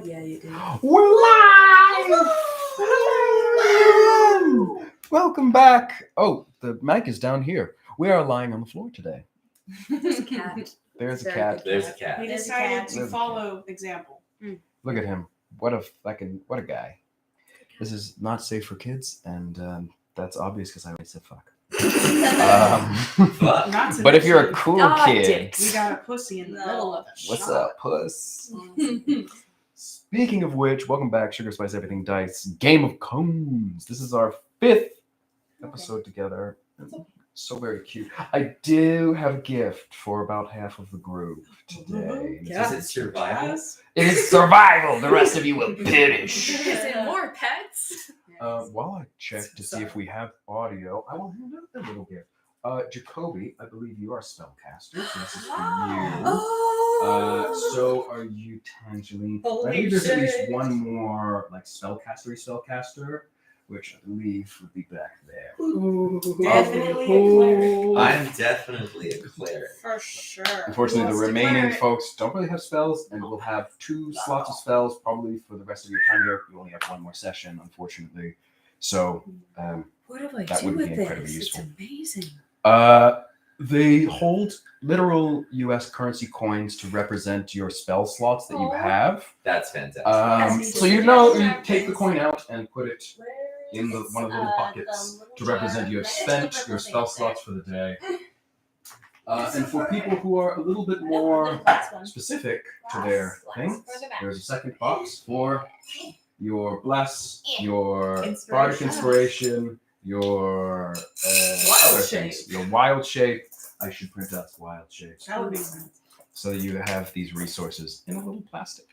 yeah, you do. We're live! Hello! Welcome back. Oh, the mic is down here. We are lying on the floor today. There's a cat. There's a Very cat. good There's a cat. We There's a decided cat. to There's a follow example. Look at him. What a guy. This is not safe for kids, and that's obvious because I always said fuck. Fuck. Not to But if you're a mention, cool Ah, kid, dicks. we got a pussy in the middle of it. what's up, puss? Speaking of which, welcome back, Sugar Spice Everything Dice Game of Cones. This is our 5th episode together. So very cute. I do have a gift for about half of the group today. Yeah. Is it survival? It is survival. The rest of you will perish. Is it more pets? While I check to see if we have audio, I will hand out the little gift. Jacoby, I believe you are spellcaster, so this is for you. Oh. So are you Tangerine? I Holy think there's at least shit. one more like spellcaster, which I believe would be back there. Definitely a cleric. I'm definitely a cleric. For sure. Unfortunately, the Wants to remaining cleric. folks don't really have spells, and we'll have 2 slots of spells probably for the rest of your time here. You only have 1 more session, unfortunately. So, What do I That do would be with incredibly this? useful. It's amazing. they hold literal U.S. currency coins to represent your spell slots that you Aw. have. That's fantastic. So you take the coin out and put it in one of the little buckets to represent you have spent your spell slots for the day. And for people who are a little bit more specific to their thing, there's a second box for your bless, your bardic inspiration, your other things, your wild shape. I should print out wild shapes That would make sense. so that you have these resources in a little plastic.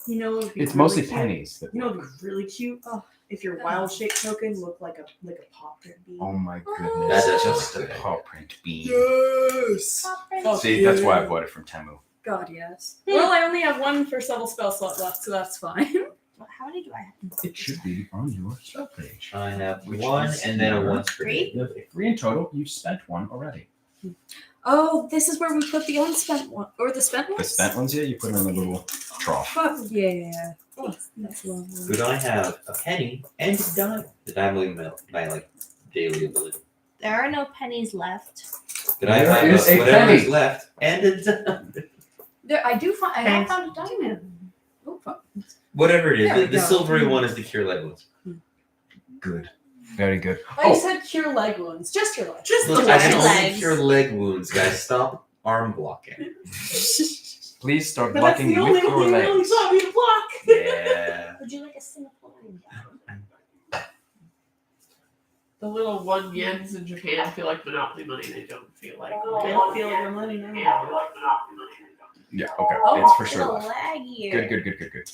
You know, what would be It's really mostly cute? pennies. That You know, work. what would be really cute. Oh, if your wild shape token looked like a paw print bead. Oh my That goodness! is Just a a good paw print bean. Yes. Oh, See, that's why I bought it from Temu. God, yes. Well, I only have 1 for several spell slot left, so that's fine. How many do I have? It should be on your spell page. I have Which 1 is and then a here. 1 for Three? You have 3 in total. You've spent 1 already. Oh, this is where we put the unspent one, or the spent ones. The spent ones, yeah, you put them in a little trough. Fuck yeah. Oh, that's lovely. But I have a penny and a dime. The dime will be my like daily ability. There are no pennies left. But I There have is a whatever penny. is left and a dime. There, I do find. I have Thanks. found a diamond. Oh fuck. Whatever it is, There we the go. silvery one is the cure leg ones. Good. Very good. I said cure leg wounds. Just your legs. Just Look, the I can only legs. cure leg wounds, guys. Stop arm blocking. Please start But that's blocking the only with thing your you really legs. saw me to block. Yeah. Would you like a Singaporean? The little 1 yens in Japan feel like Monopoly money. They don't feel like I don't feel like money now. Yeah, okay. Oh, It's for sure left. Laggier. Good.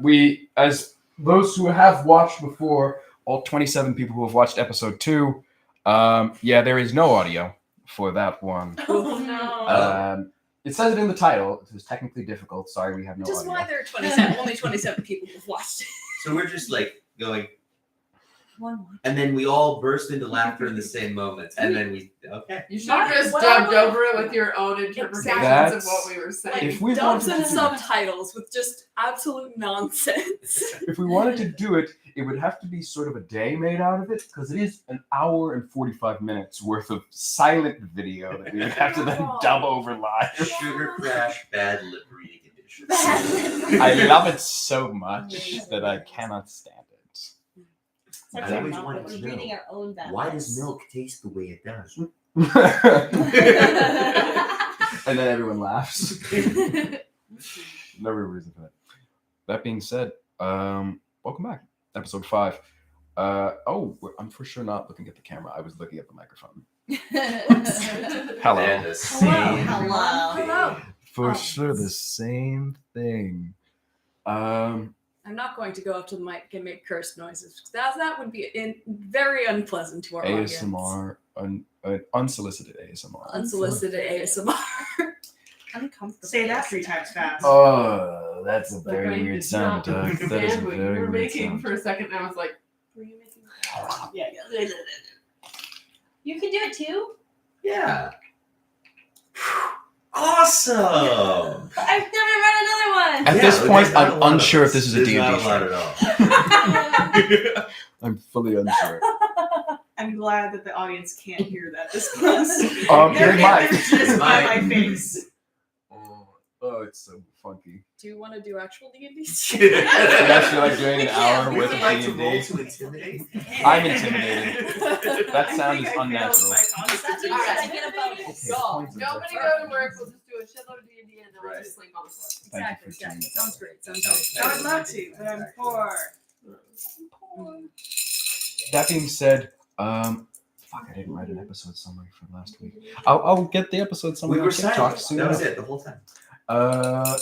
We, as those who have watched before, all 27 people who have watched episode 2, yeah, there is no audio for that one. Oh no. It says it in the title. It was technically difficult. Sorry, we have no Just audio. why there are 27, only 27 people who've watched it. So we're just like going, One. and then we all burst into laughter in the same moment, and then we You should have just What I dubbed would- over it with your own interpretations Exactly. of what we were saying. If we Dubs wanted and to do- subtitles with just absolute nonsense. If we wanted to do it, it would have to be sort of a day made out of it because it is an hour and 45 minutes worth of silent video that we would have to then dub over live. sugar crash, bad lip reading conditions. I love it so much that I cannot stand it. Such I a always mouth wanted that to we're reading know, our own bad Why lips. does milk taste the way it does? And then everyone laughs. No real reason for that. That being said, welcome back. Episode 5. I'm for sure not looking at the camera. I was looking at the microphone. Hello. And the same Hello. thing. Hello. For Oh. sure, the same thing. I'm not going to go up to the mic and make cursed noises. That would be very unpleasant to our audience. ASMR, unsolicited ASMR. Unsolicited ASMR. Uncomfortable. Say that 3 times fast. Oh, that's a Like, very I weird did sound, not Doug. That is a understand what you very were weird making sound. for a second. And I was like, Were you making? Yeah. You can do it too? Yeah. Awesome! I've never read another one. At this there's point, not a I'm lot of unsure if us. this is a There's D&D not a lot show. at all. I'm fully unsure. I'm glad that the audience can't hear that this close. They might. They're just by Might. my face. Oh, it's so funky. Do you want to do actual D&D? Yes, you're like doing an hour We worth would of like to roll D&D. to intimidate. I'm intimidated. That sound is I failed unnatural. my constitution. Alright, I get a bonus. Okay, Go. points of Nobody difference. go to work. We'll just do a shitload of D&D and then we'll Right. just sleep on the floor. Thank you Exactly. for doing that. Sounds great. Sounds Sounds great. I would love to, but I'm poor. That being said, fuck, I didn't write an episode summary for last week. I'll get the episode summary We on were TikTok silent. soon. That was it the whole time.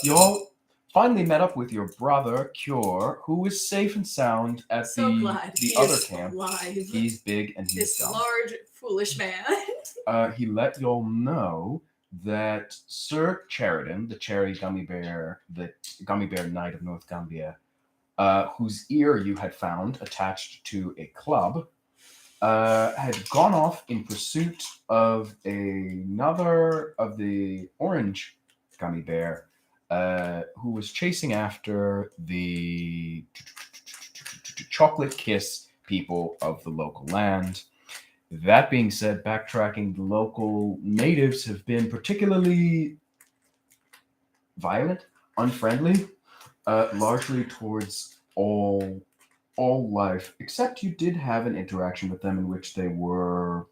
You all finally met up with your brother, Cure, who is safe and sound at So the glad the he other is camp. alive. He's big and he's This dumb. large, foolish man. He let y'all know that Sir Sheridan, the cherry gummy bear, the gummy bear knight of North Gambia, whose ear you had found attached to a club, had gone off in pursuit of another of the orange gummy bear, who was chasing after the chocolate kiss people of the local land. That being said, backtracking, the local natives have been particularly violent, unfriendly, largely towards all life, except you did have an interaction with them in which they were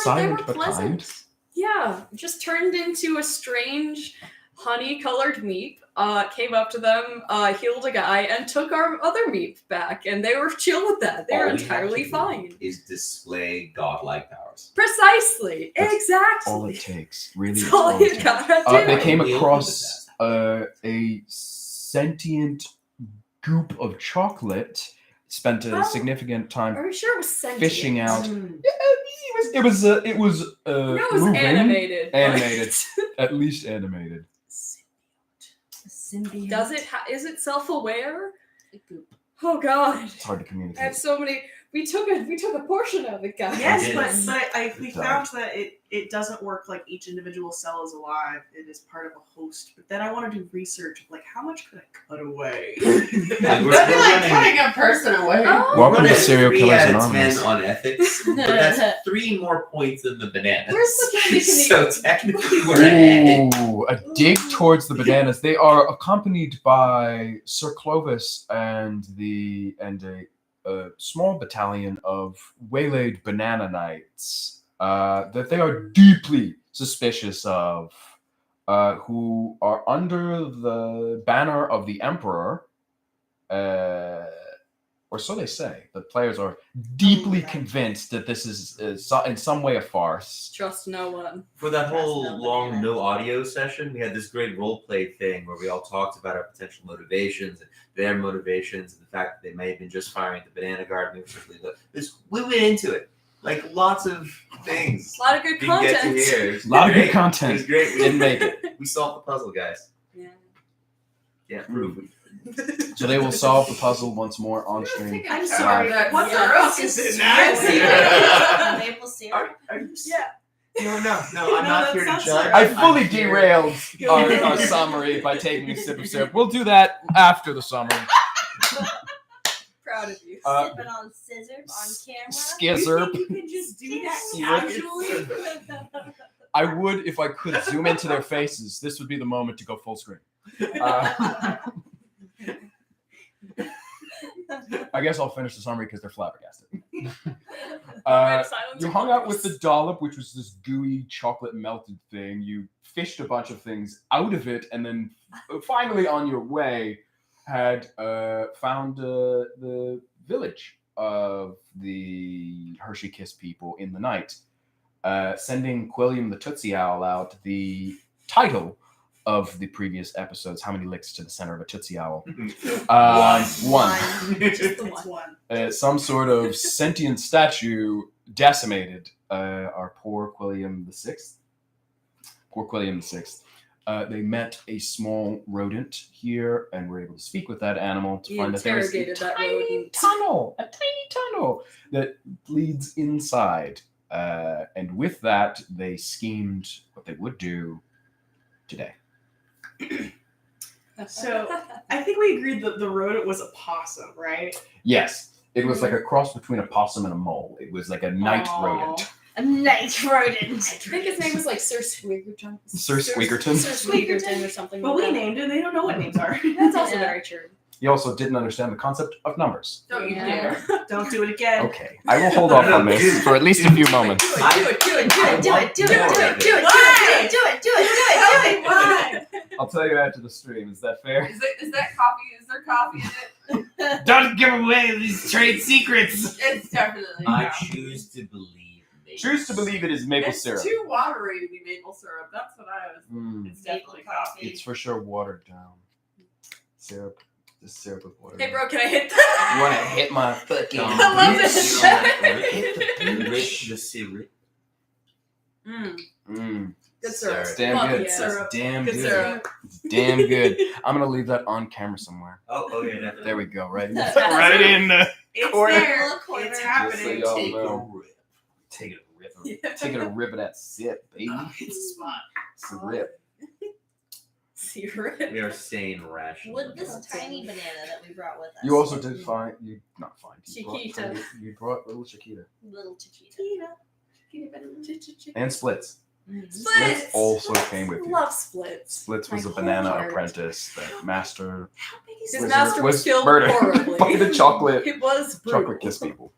silent but pleasant. kind. Yeah, just turned into a strange honey-colored Meep. Came up to them, healed a guy, and took our other Meep back, and they were chill with that. They were All we have entirely to do fine. Is display godlike powers. Precisely, That's exactly. All it takes, really. That's is all all it you takes. gotta do. They came We across a sentient goop of chocolate. Spent a Well, significant time Are we sure it was sentient? fishing out. Mm. It was No, it was moving, animated. but- Animated. At least animated. Symbiote. Does it? Is it self-aware? Oh God! It's hard to I communicate. have so many. We took a portion of it, guys. Yes, did. but we Sorry. found that it doesn't work like each individual cell is alive. It is part of a host. But then I want to do research of like how much could I cut away? Like, That'd be we're like running- cutting a person away. Oh. Welcome to running Serial 3 Killers out of Anonymous. 10 on ethics, but that's 3 more points than the bananas. Where's the candy? So technically we're ahead. Ooh, a dig towards the bananas. They are accompanied by Sir Clovis and a small battalion of waylaid Banan-knights that they are deeply suspicious of, who are under the banner of the Emperor, or so they say. The players are deeply convinced that this is in some way a farce. Trust no one. For that whole Trust no long bananas. no audio session, we had this great role play thing where we all talked about our potential motivations and their motivations and the fact that they may have been just firing at the banana guard. We went into it. Like lots of things. A lot of good We didn't get to content. hear. It was A lot of good great. It content. was great. We Didn't make it. We solved the puzzle, guys. Yeah. Yeah, proof. So they will solve the puzzle once more on stream. I'm sorry. That What the yeah. roast is in that? Maple syrup. Are you Yeah. No, I'm No, not that here to sounds judge. right. I I'm fully here- derailed our summary by taking a sip of syrup. We'll do that after the summary. Proud of you. Sipping on scissors on camera. Skizzer. You can just do that Syrup. casually. I would if I could zoom into their faces. This would be the moment to go full screen. I guess I'll finish the summary because they're flabbergasted. You hung out with the dollop, which was this gooey chocolate melted thing. You fished a bunch of things out of it, and then finally on your way had found the village of the Hershey Kiss people in the night, sending Quilliam the Tootsie Owl out. The title of the previous episodes, How Many Licks to the Center of a Tootsie Owl? One. Just the It's one. one. Some sort of sentient statue decimated our poor Quilliam the Sixth. Poor Quilliam the Sixth. They met a small rodent here and were able to speak with that animal to He find that there was a interrogated that tiny rodent. tunnel that leads inside. And with that, they schemed what they would do today. So I think we agreed that the rodent was a possum, right? Yes, it was like a cross between a possum and a mole. It was like a night rodent. A night rodent. I think his name was like Sir Squeakerton. Sir Squeakerton? Sir Squeakerton or something. But like we that. named it. They don't know what names are. That's also Yeah. very true. He also didn't understand the concept of numbers. Don't you Yeah. dare. Don't do it again. Okay, I will hold off on this for at least a few moments. Do it. I'll tell you after the stream. Is that fair? Is that coffee? Is there coffee in it? Don't give away these trade secrets. It's definitely I coffee. choose to believe. Choose to believe it is maple It's syrup. too watery to be maple syrup. That's what I was. Mm, It's definitely coffee. it's for sure watered down. Syrup. The syrup with water. Hey, bro, can I hit You that? want to hit my fucking... I love Rip this. the syrup. Mm, Good syrup. it's damn Fuck good. yeah. It's damn Good good. syrup. It's damn good. I'm going to leave that on camera somewhere. Oh, okay. Definitely. There we go. Right, That's right in the... It's Corner. there. Little corner. It's Just so happening. y'all Take know. a rip. Take a rip. Taking a rip of that sip, baby. It's a spot. It's a rip. Syrup. We are staying rational. With this tiny banana that we brought with us. You also did find... You not find. Chiquita. You brought little Chiquita. Little Chiquita. And Splits. Splits! also came with you. Love Splits. Splits was My a banana whole heart. apprentice that master His was- master was was killed murdered horribly. by the chocolate It was brutal. chocolate kiss people.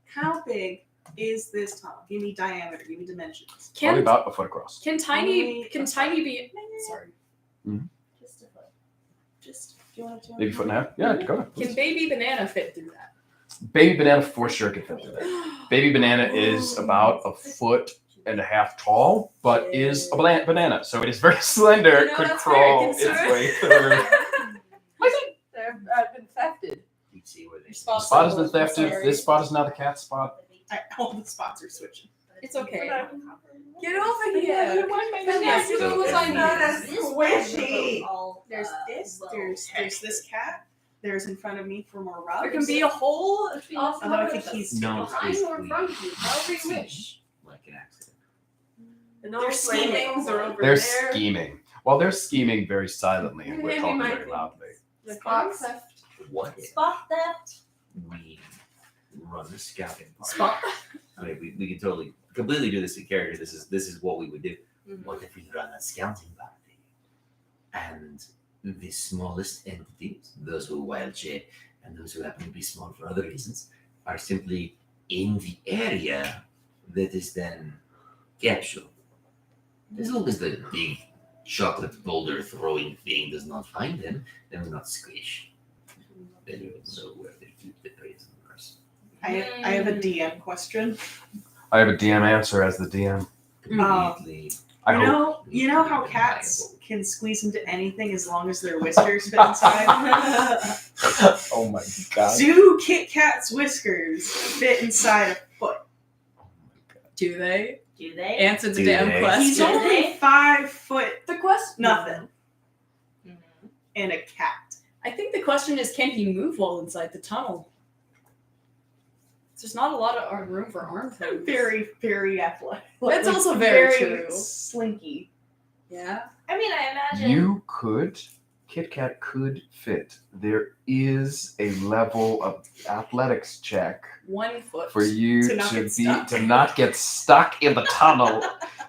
How big is this tunnel? Give me diameter. Give me dimensions. Probably Can about a foot across. can tiny be? Sorry. Just a foot. Just do you want to? Maybe a foot and a half? Yeah, go ahead. Can baby banana fit through that? Baby banana for sure can fit through that. Baby banana is about a foot and a half tall, but is a banana, so it is very slender. You know, Could that's very crawl its concerning. way through. I've been thefted. You see where they. The spot has been thefted. This spot is now the cat spot. All the spots are switching. It's okay. Get over here. Yes, you know, was I not as squishy? There's this. There's this cat. There's in front of me for more rubs. There can be a hole off Although I think he's No, behind please, or in front of you. However you wish. Like an accident. And They're all scheming. things are over They're there. scheming. Well, they're scheming very silently, and we're Maybe talking my very thing. loudly. The spot theft. What if Spot theft. we run the scouting party? spot. I mean, we can totally completely do this in character. This is what we would do. What if we run a scouting party, and the smallest entities, those who are wild shape and those who happen to be small for other reasons, are simply in the area that is then captured. As long as the big chocolate boulder throwing thing does not find them, then we're not squished. Then you will know where the prisoners. I have a DM question. I have a DM answer as the DM. Completely. I hope. You know how cats can squeeze into anything as long as their whiskers fit inside? Oh my god. Do Kit Kat's whiskers fit inside a foot? Do they? Do they? Answer the Do damn they? He's question. only 5 foot The question. nothing Mhm. and a cat. I think the question is, can he move while inside the tunnel? There's not a lot of room for arm things. Very, very athletic. That's also very true. Slinky. Yeah. I mean, I imagine. You could, Kit Kat could fit. There is a level of athletics check 1 foot. for you To not get stuck. to not get stuck in the tunnel.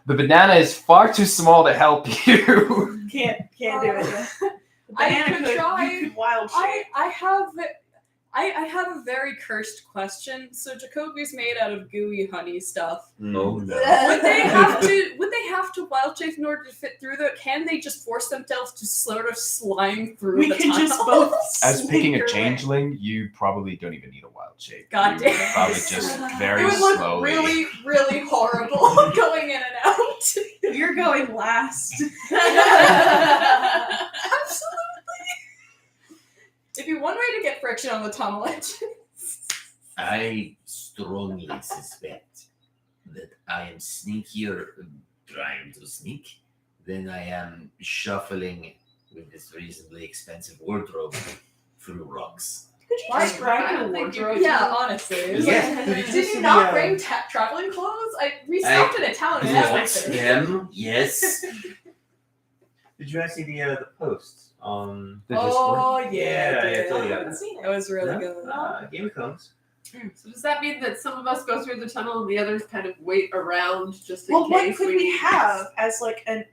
The banana is far too small to help you. Can't do it. I Banana could try. You could wild shape. I have a very cursed question. So Jacoby's made out of gooey honey stuff. No, no. Would they have to wild shape in order to fit through that? Can they just force themselves to sort of slime through We the can tunnel? just both. As slink picking a your way. changeling, you probably don't even need a wild shape. God You would damn. probably just very It would look slowly. really, really horrible going in and out. You're going last. Absolutely. It'd be one way to get friction on the tunnel edges. I strongly suspect that I am sneakier trying to sneak than I am shuffling with this reasonably expensive wardrobe through rocks. Could you Why? describe I your don't think you wardrobe? Yeah, honestly. It's Yeah. like, did you not bring traveling clothes? We stopped in a town and Bought everything. them, yes. Did you guys see the posts on? The Discord? Oh Yeah, yeah, I totally I got haven't seen that it. was really No? good. Game of Thrones. So does that mean that some of us go through the tunnel and the others kind of wait around just in Well, what case could we need- have as like an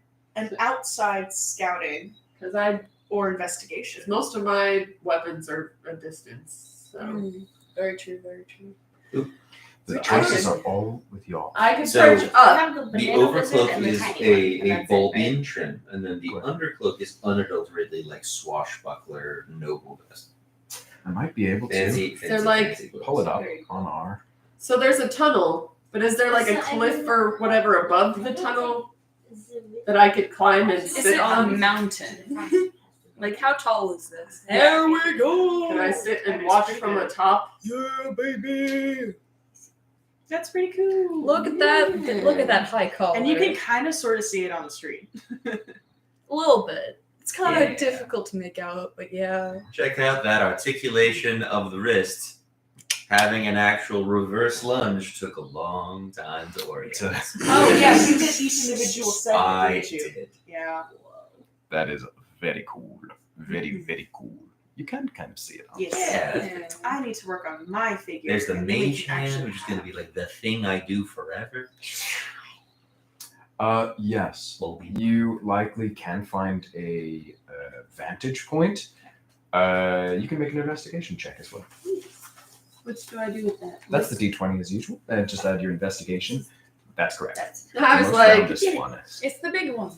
outside scouting Because I or investigation? most of my weapons are a distance, so Very true, very true. The I choices can- are all with y'all. I can So- perch up. have the The banana lizard overcloak and the is tiny one, a and that's it, Volbian right? trim, and then the Right. undercloak is unadulteratedly like swashbuckler noble vest. I might be able to Fancy, They're fancy, like- fancy pull it up Very on our. So there's a tunnel, but is there like a It's not cliff even- or whatever above the tunnel Is it- that I could climb and Is sit it a on? mountain? Like, how tall is this? Yeah. There we go. Can I sit and watch from the top? Yeah, baby. That's pretty cool. Look at that! Look at that high collar. And you can kind of sort of see it on the street. a little bit. It's kind of Yeah. difficult to make out, but yeah. Check out that articulation of the wrist. Having an actual reverse lunge took a long time to orient. Oh yeah, you did each individual segment, I didn't you? did. Yeah. That is very cool. Very, very cool. You can kind of see it. Yes. Yeah. I need to work on my figure. There's the and then we mage can hand, actually which is going to be like the thing I do forever. Yes. Volbian. You likely can find a vantage point. You can make an investigation check as well. Which do I do with that? That's the D20 as usual. Just add your investigation. That's correct. That's I was Most like, roundest one is. it's the big one.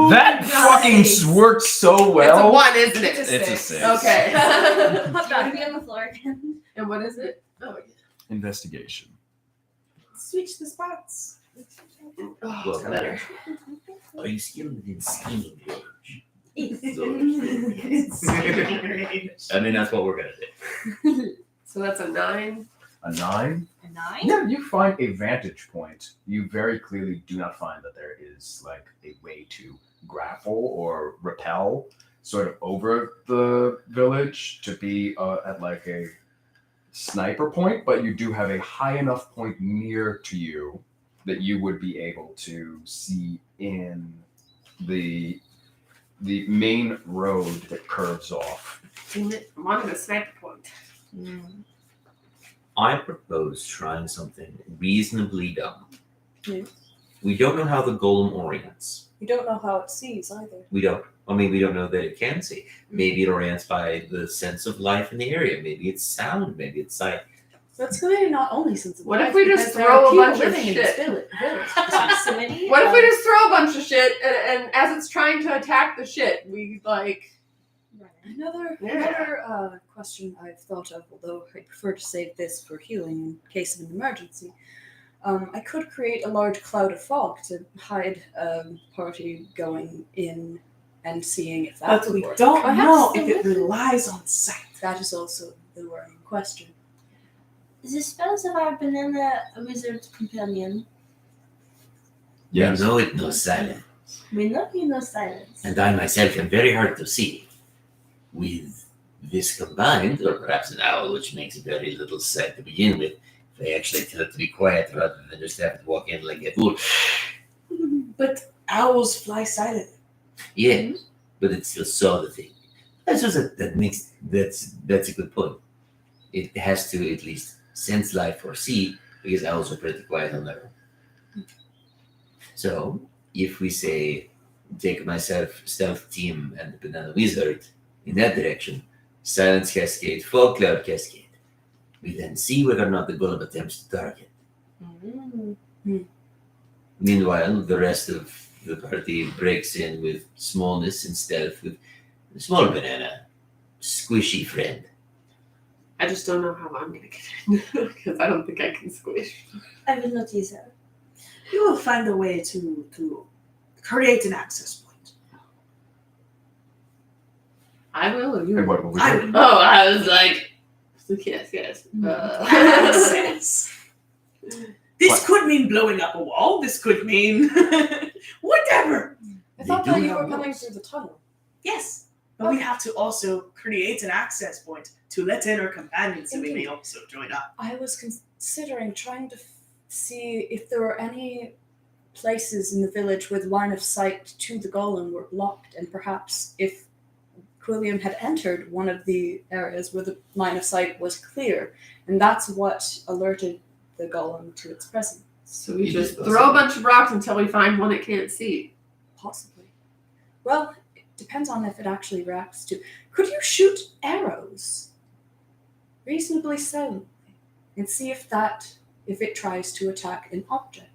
That fucking worked so it's a well. one, isn't it? It's It's a six. six. Okay. Do you want to be on the floor again? And what is it? Oh, Investigation. switch the spots. oh Well, better. Are you skilled in scheming, George? It's I mean, that's what we're going to do. So that's a 9. A 9. A 9? Yeah, you find a vantage point. You very clearly do not find that there is like a way to grapple or rappel sort of over the village to be at like a sniper point, but you do have a high enough point near to you that you would be able to see in the main road that curves off. Damn it. I wanted a sniper point. I propose trying something reasonably dumb. Yes. We don't know how the golem orients. You don't know how it sees either. We don't. I mean, we don't know that it can see. Maybe it orients by the sense of life in the area. Maybe it's sound. Maybe it's sight. That's really not only since. What if we just throw a bunch of shit? Proximity? What if we just throw a bunch of shit and as it's trying to attack the shit, we like. Another question I've thought of, although I prefer to save this for healing in case of an emergency. I could create a large cloud of fog to hide party going in and seeing if that But would we work. don't know Perhaps if it relies on sight. That is also the worrying question. The spells of our banana wizard companion. Yes. We know it knows silence. We know he knows silence. And I myself am very hard to see. With this combined, or perhaps an owl, which makes very little sense to begin with, they actually tell it to be quiet rather than just have to walk in like a fool. But owls fly silently. Yeah, but it still saw the thing. That's just that's a good point. It has to at least sense life or see, because owls are pretty quiet on their own. So if we say take myself, stealth team, and the banana wizard in that direction, silence cascade, fog cloud cascade. We then see whether or not the golem attempts to target. Meanwhile, the rest of the party breaks in with smallness and stealth with a small banana, squishy friend. I just don't know how I'm gonna get in because I don't think I can squish. I will not use her. You will find a way to create an access point. I will. Or you? And what will we I do? will. Oh, I was like, yes. Access. This could mean blowing up a wall. This could mean whatever. I thought They that do you have were coming walls. through the tunnel. Yes. But we have to also create an access point to let in our companions so we may Indeed. also join up. I was considering trying to see if there were any places in the village with line of sight to the golem were blocked, and perhaps if Quilliam had entered one of the areas where the line of sight was clear, and that's what alerted the golem to its presence. So we just throw a bunch of rocks until we find one it can't see. Possibly. Well, it depends on if it actually reacts to. Could you shoot arrows reasonably silently and see if it tries to attack an object?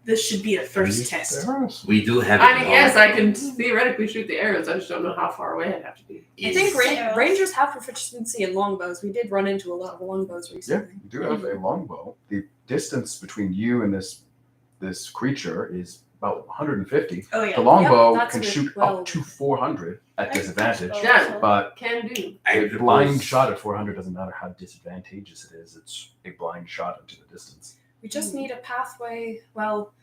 This should be a first test. We do have. I mean, yes, I can theoretically shoot the arrows. I just don't know how far away I'd have to be. I think rangers have proficiency in longbows. We did run into a lot of longbows Yeah, recently. you do have a longbow. The distance between you and this creature is about 150. Oh yeah. The longbow that's can with shoot 12. up to 400 at That's disadvantage, good. Yeah. but Can do. a blind shot at 400 doesn't matter how disadvantageous it is. It's a blind shot into the distance. We just need a pathway. Well,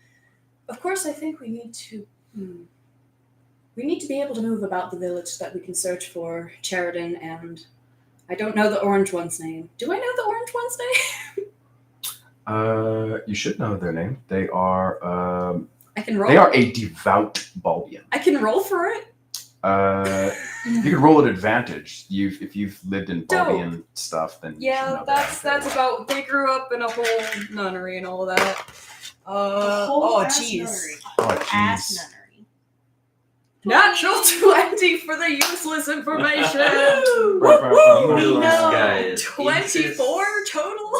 of course, I think we need to. We need to be able to move about the village so that we can search for Sheridan and. I don't know the orange one's name. Do I know the orange one's name? You should know their name. They are I can roll. they are a devout Balbian. I can roll for it. You can roll at advantage. If you've lived in Dope. Balbian stuff, then you should Yeah, know that's that. about. They grew up in a whole nunnery and all that. Whole ass jeez. nunnery. Oh, Ass jeez. nunnery. Natural 20 for the useless information. Those No. guys. 24 total.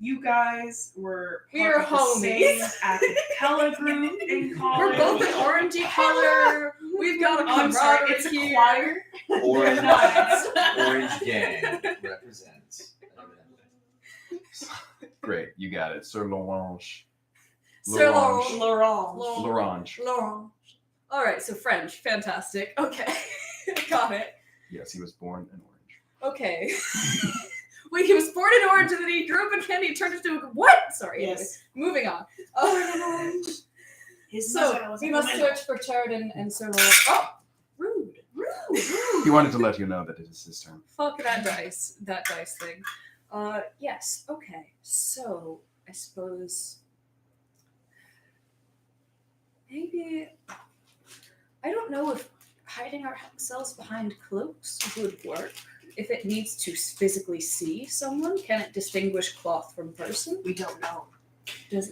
You guys were We're part of the homies. same acapella group in college. We're both an orangey color. We've got a Oh, I'm sorry, camaraderie it's a here. choir. Orange, Nice. orange gang represents. Great, you got it. Sir L'Orange. Sir L'Orange. Laurent. L'Orange. Laurent. All right, so French, fantastic. Okay, got it. Yes, he was born an orange. Okay. When he was born in Orange and then he grew up in Candy, turned into a what? Sorry. Yes. Anyways, moving on. His So mother was we a must woman. search for Sheridan and Sir Laurent. Oh, rude. He wanted to let you know that it is his turn. Fuck that dice thing. Yes. Okay. So I suppose maybe I don't know if hiding ourselves behind cloaks would work. If it needs to physically see someone, can it distinguish cloth from person? We don't know. Does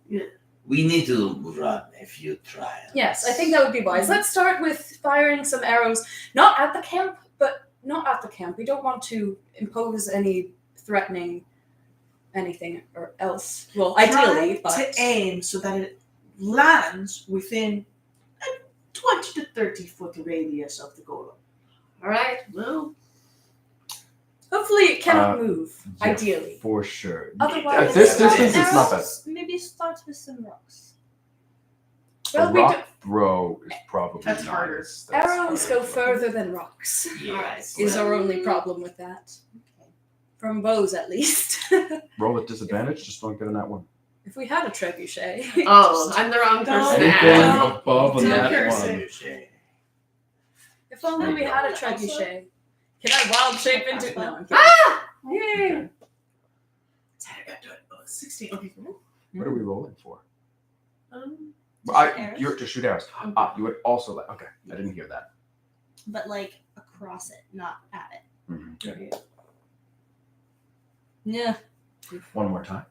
it? We need to run a few trials. Yes, I think that would be wise. Let's start with firing some arrows, not at the camp, but not at the camp. We don't want to impose any threatening anything or else. Well, ideally, Try but to aim so that it lands within a 20 to 30 foot radius of the golem. all right. Well, Hopefully, it cannot move. Yeah, Ideally, for sure. otherwise, At this Yeah. distance, it's not bad. Maybe start with some rocks. well, a we rock throw is probably That's not harder. as- do, that's arrows harder. go further than rocks. Yes. Is our only problem with that. From bows, at least. Roll at disadvantage, just don't get in that one. If we had a trebuchet. oh, I'm the wrong person to Anything ask. above Don't that curse one. it. If only we had a trebuchet. Can I wild shape into? No, I'm kidding. Ah! Yay! 16. Okay, cool. What are we rolling for? Arrows? You're to shoot arrows. You would also like. Okay, I didn't hear that. But like across it, not at it. Mhm. Yeah. One more time.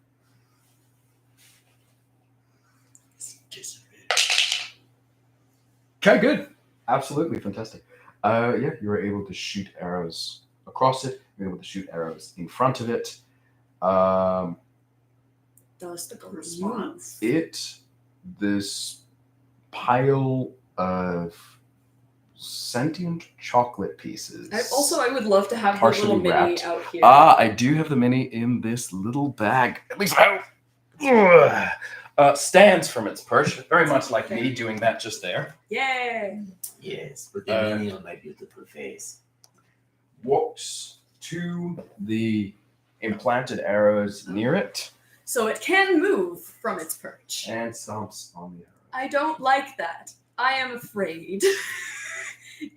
Okay, good. Absolutely fantastic. Yeah, you were able to shoot arrows across it. You were able to shoot arrows in front of it. Does the golem Response. This pile of sentient chocolate pieces. I would love to have the Partially little mini wrapped. out here. I do have the mini in this little bag. At least stands from its perch, very much like me doing that just there. Yay! Yes, but the mini on my beautiful face. Walks to the implanted arrows near it So it can move from its perch. and stomps on the arrow. I don't like that. I am afraid.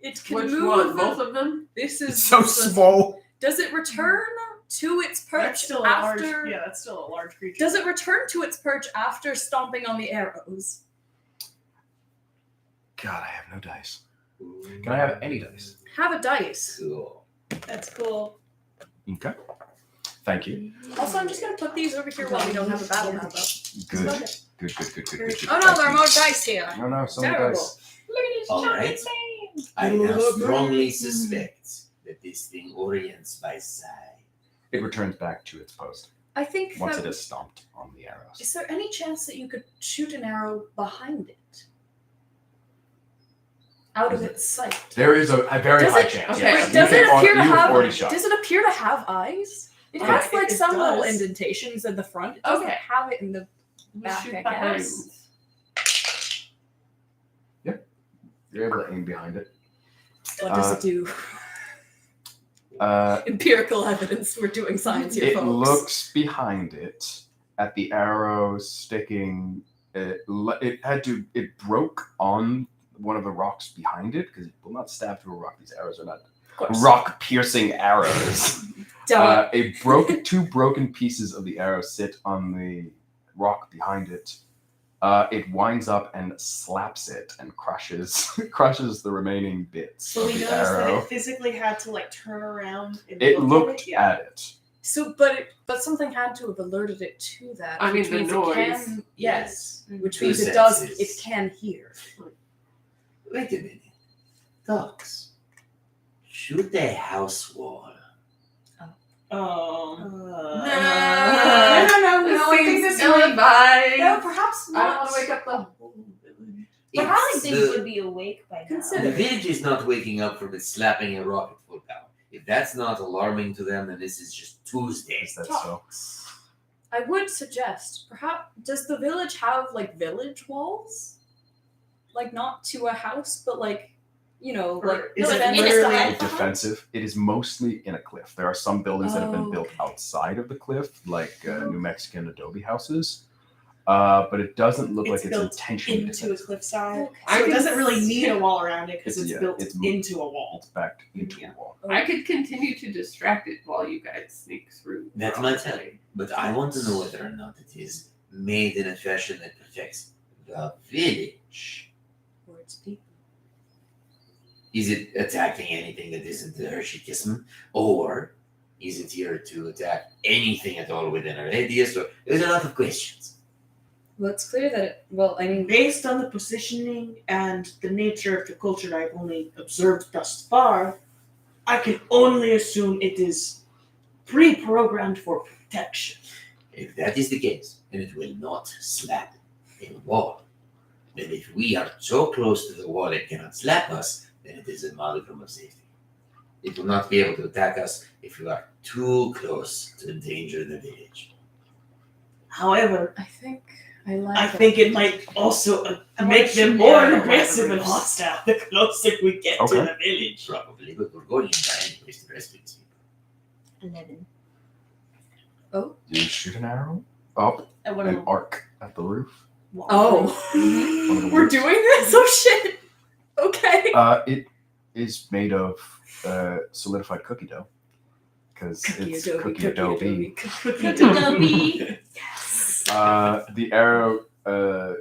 It can Which move. one? Both of them? This is It's so small. Does it return to its That's perch still after? a large. Yeah, that's still a large creature. Does it return to its perch after stomping on the arrows? God, I have no dice. Can I have any dice? Have a dice. Cool. That's cool. Okay. Thank you. Also, I'm just gonna put these over here while we don't have a battle map up. Good. Good. Oh no, there are more dice here. No, so many Terrible. dice. Look at this All chocolate right. man. I now strongly suspect that this thing orients by sight. It returns back to its post I think once that, it has stomped on the arrows. is there any chance that you could shoot an arrow behind it? Out of its sight. There is a very Does high it- chance. okay, Yes. Does it appear to You've have already shot. does it appear to have eyes? It Oh, has yeah, like it some little does. indentations in the front. It doesn't Okay. have it in the We back, shoot I behind. guess. You're able to aim behind it. What does it do? Uh, Empirical evidence. We're doing science here, it folks. looks behind it at the arrow sticking. It broke on one of the rocks behind it because it will not stab through a rock. These arrows are not Of course. rock-piercing arrows. Duh. Two broken pieces of the arrow sit on the rock behind it. It winds up and slaps it and crushes the remaining bits So of we the noticed that arrow. it physically had to like turn around and It look looked at it. Yeah. at it. So, but something had to have alerted it to that. I mean, which the means noise. It can, yes, which Two means it senses. can hear. Wait a minute. Dogs. Shoot a house wall. Oh. No, I think this ill advised. No, perhaps I don't not. want to wake up the whole village. But how It's many things the- would be awake by now? Consider- The village is not waking up from it slapping a rock at full power. If that's not alarming to them, then this is just Tuesday. Is that so? I would suggest, perhaps, does the village have like village walls? Like not to a house, but like, you know, Or like is it defense- literally- defense- Defensive. It is mostly in a cliff. There are some buildings that have been built Okay. outside of the cliff, like New Mexican adobe houses. But it doesn't look It's like it's built intentionally into a defensive. cliffside. Okay. So it can doesn't really need a wall around it because It's- it's yeah, built it's into a wall. It's backed into Yeah. a wall. I could continue to distract it while you guys sneak through. That might help. But I want to know whether or not it is made in a fashion that protects the village. Or it's people. Is it attacking anything that isn't the Hershey-Kism? Or is it here to attack anything at all within a radius? Or there's a lot of questions. Well, it's clear that it, well, I mean, Based on the positioning and the nature of the culture I've only observed thus far, I can only assume it is pre-programmed for protection. If that is the case, then it will not slap a wall. Then if we are so close to the wall it cannot slap us, then it is a modicum of safety. It will not be able to attack us if we are too close to endanger the village. However, I think I like I it. think it might also I wanna make them shoot more arrows. aggressive and hostile the closer we get to Okay. the village. Probably, but we're going in there anyways to rescue these people. 11. You shoot an arrow up I want an to. arc at the roof. Oh, One of the we're woods. doing this? Oh shit! Okay. It is made of solidified cookie dough because it's cookie adobe. Adobe. Yes. The arrow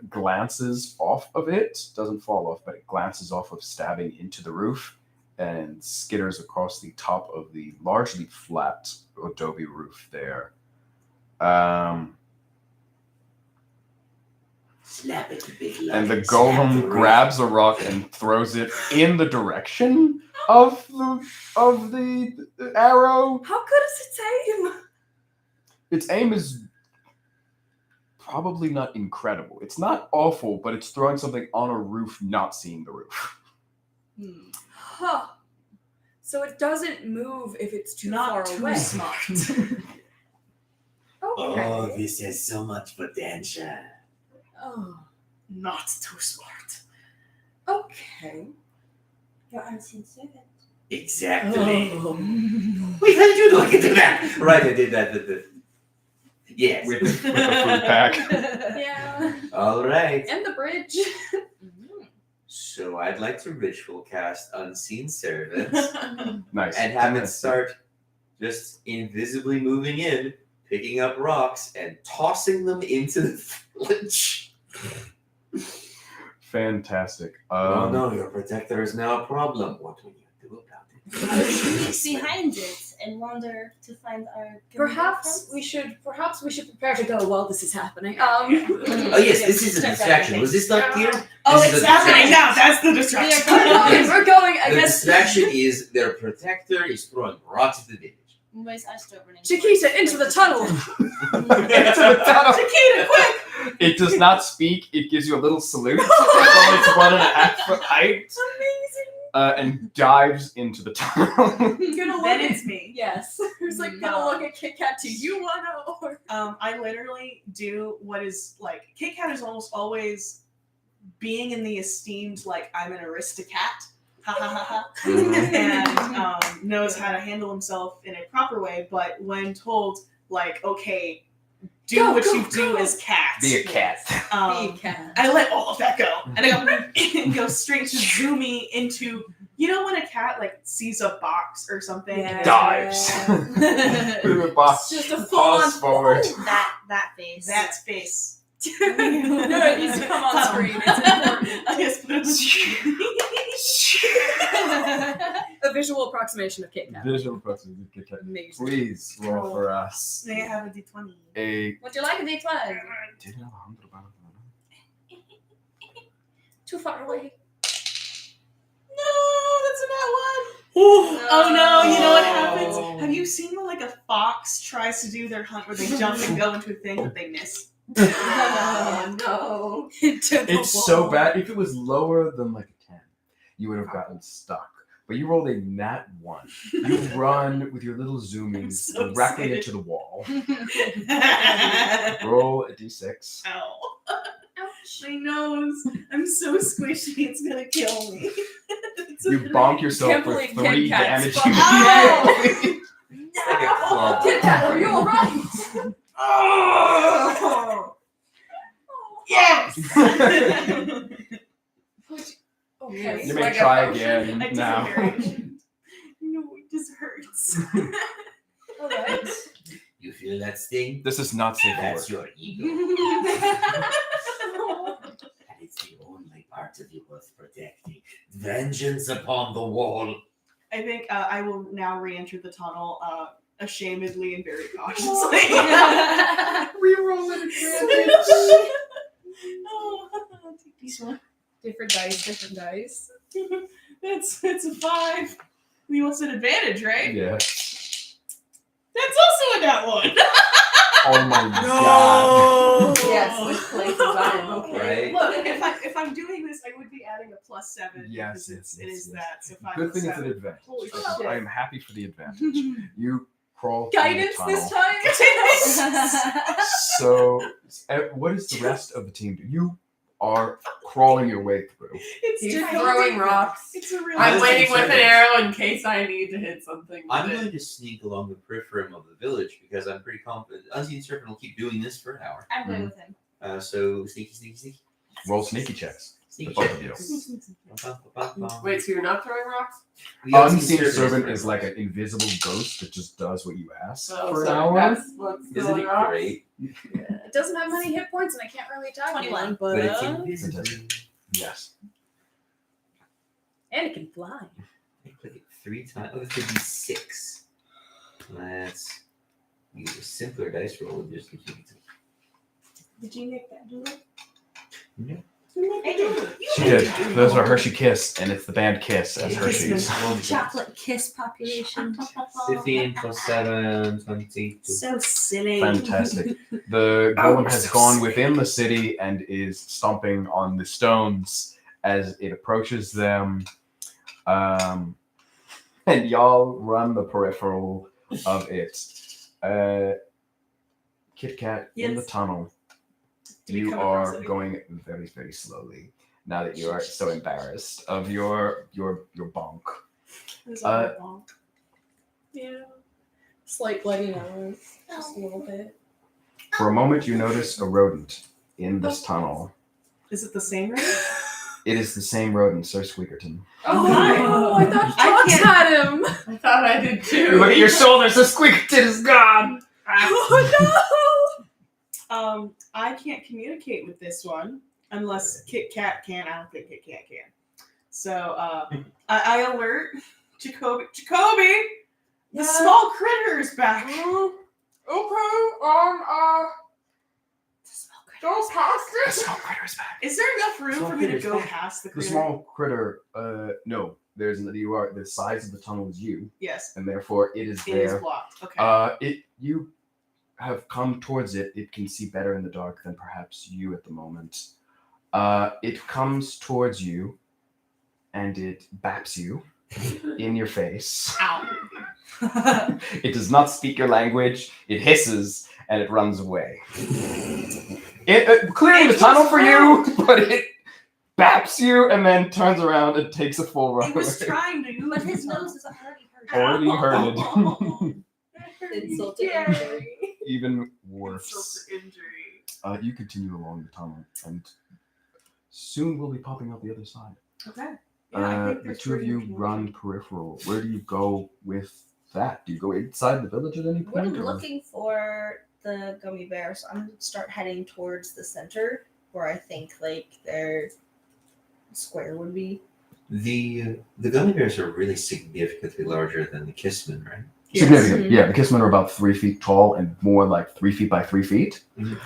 glances off of it, doesn't fall off, but it glances off of stabbing into the roof and skitters across the top of the largely flat adobe roof there. Slap it, big And the lion, slap golem the grabs a rock and throws it in the direction of the arrow. How good is its aim? Its aim is probably not incredible. It's not awful, but it's throwing something on a roof, not seeing the roof. Huh. So it doesn't move if it's too Not far too away. smart. Okay. Oh, this has so much potential. Oh, Not too smart. okay. Your unseen servant. Exactly. Oh. Wait, how did you know I could do that? Right, I did that. Yes. With the food pack. Yeah. All right. And the bridge. So I'd like to ritual cast Unseen Servants Nice. and have it start just invisibly moving in, picking up rocks, and tossing them into the village. Fantastic. Oh no, your protector is now a problem. What will you do about it? Behind it and wander to find our. Perhaps we should prepare to go while this is happening. Oh yes, this is a distraction. Was this not clear? Oh, This is it's a happening distraction. now. That's the distraction. We're going. I The guess. distraction is their protector is throwing rocks at the village. Chiquita, into the tunnel. Into the tunnel. Chiquita, quick! It does not speak. It gives you a little salute from its 1.5 foot height. Amazing. And dives into the tunnel. Gonna look Then at it's me. Yes. Who's like gonna look at Kit Kat? Do you wanna or? I literally do what is like Kit Kat is almost always being in the esteemed like I'm an aristocat, ha ha ha ha, and knows how to handle himself in a proper way. But when told like, okay, do what you do as cats, Be a cat. Be a cat. I let all of that go, and I go and go straight to zoomy into. You know when a cat like sees a box or something, and Dives. Through the box. Just a full-on Paws forward. That face. that's face. No, it needs to come on screen. It's important. I just put it on A visual approximation of Kit Kat. Visual approximation of Kit Kat. Amazing. Please roll for us. May I have a d20? A. Would you like a D12? Too far away. No, that's not one. Oh no, you know what happens? Have you seen when like a fox tries to do their hunt where they jump and go into a thing but they miss? No. It's so bad. If it was lower than like a 10, you would have gotten stuck. But you rolled a nat 1. You run with your little zooming so directly excited. into the wall. Ow. Roll a d6. My nose. I'm so squishy, it's gonna kill me. You bonk yourself Can't for believe 3 Kit Kat's damage. fucking- immediately. Like a club. Kit Kat, are you alright? Oh! Yes! Okay. You may Like a try potion. again I now. No, it just hurts. Alright. You feel that sting? This is not safe for That's work. your ego. And it's the only part of you worth protecting. Vengeance upon the wall. I think I will now re-enter the tunnel ashamedly and very cautiously. Reroll it Take these one. Different dice. It's a 5. We what's an advantage, right? Yeah. That's also a nat 1. Oh my god. Yes, this place is on. Okay. Right? Look, if I'm doing this, I would be adding a +7. Yes, because yes, it is yes. that. So 5 Good plus thing it's an 7. advantage. Holy I shit. am happy for the advantage. You crawl Guidance through the this tunnel. time? So, what does the rest of the team do? You are crawling your way through. It's He's just throwing rocks. It's a real. I'm waiting with an Service. arrow in case I need to hit something. I'm with it. going to sneak along the peripherum of the village because I'm pretty confident Unseen Serpent will keep doing this for an hour. I'm going with him. So sneaky. Roll sneaky checks. Sneaky Both check. of you. Wait, so you're not throwing rocks? The Unseen Unseen Servant pretty is like an much- invisible ghost that just does what you ask So, for an so hour. that's what's Isn't throwing it rocks? great? It doesn't have many hit points and I can't really attack 21. anyone, But it's but invisible. Yes. and it can fly. I click it 3 times. Oh, this could be 6. Let's use a simpler dice roll and just continue to. Did you make that doodle? No. I did. She did. Those are Hershey Kiss, and it's the band Kiss as Hershey's. Chocolate kiss population. 15 plus 7, 22. So silly. Fantastic. The golem has gone within the city and is stomping on the stones as it approaches them. And y'all run the peripheral of it. Kit Kat, in the Yes. tunnel, Do we you come across are it? going very, very slowly. Now that you are so embarrassed of your bonk. There's Uh, a bonk. Yeah. Slight bloody nose. Just a little bit. For a moment, you notice a rodent in this tunnel. Is it the same room? It is the same rodent, Sir Squeakerton. Oh, hi. Oh, I thought I Fox can't- had him. I thought I did too. Look at your shoulders, Sir Squeakerton is gone! Oh I can't communicate with this one unless Kit Kat can. I don't think Kit Kat can. So I alert Jacoby. Jacoby, the small critter is back. Okay, go past The it. small critter is back. Is there enough room Small for me to critter's go back. past the The critter? small critter, no. The size of the tunnel is you, Yes, and therefore it is it there. is blocked. Okay. You have come towards it. It can see better in the dark than perhaps you at the moment. It comes towards you, and it baps you in your face. Ow. It does not speak your language. It hisses, and it runs away. It clearing the tunnel for you, but it baps you and then turns around and takes a full run It was away. trying to. But his nose is already hurt. Already hurted. Insult to injury. Even Insult worse. to injury. You continue along the tunnel, and soon we'll be popping out the other side. Okay. Yeah, I think The there's two of room you to run peripheral. Where do you go with that? Do you go inside the village at any We're point? or- looking for the gummy bear, so I'm gonna start heading towards the center, where I think like their square would be. The gummy bears are really significantly larger than the Kissmen, right? Significant. Yeah, the Kissmen are about 3 feet tall and more like 3 feet by 3 feet. Mhm.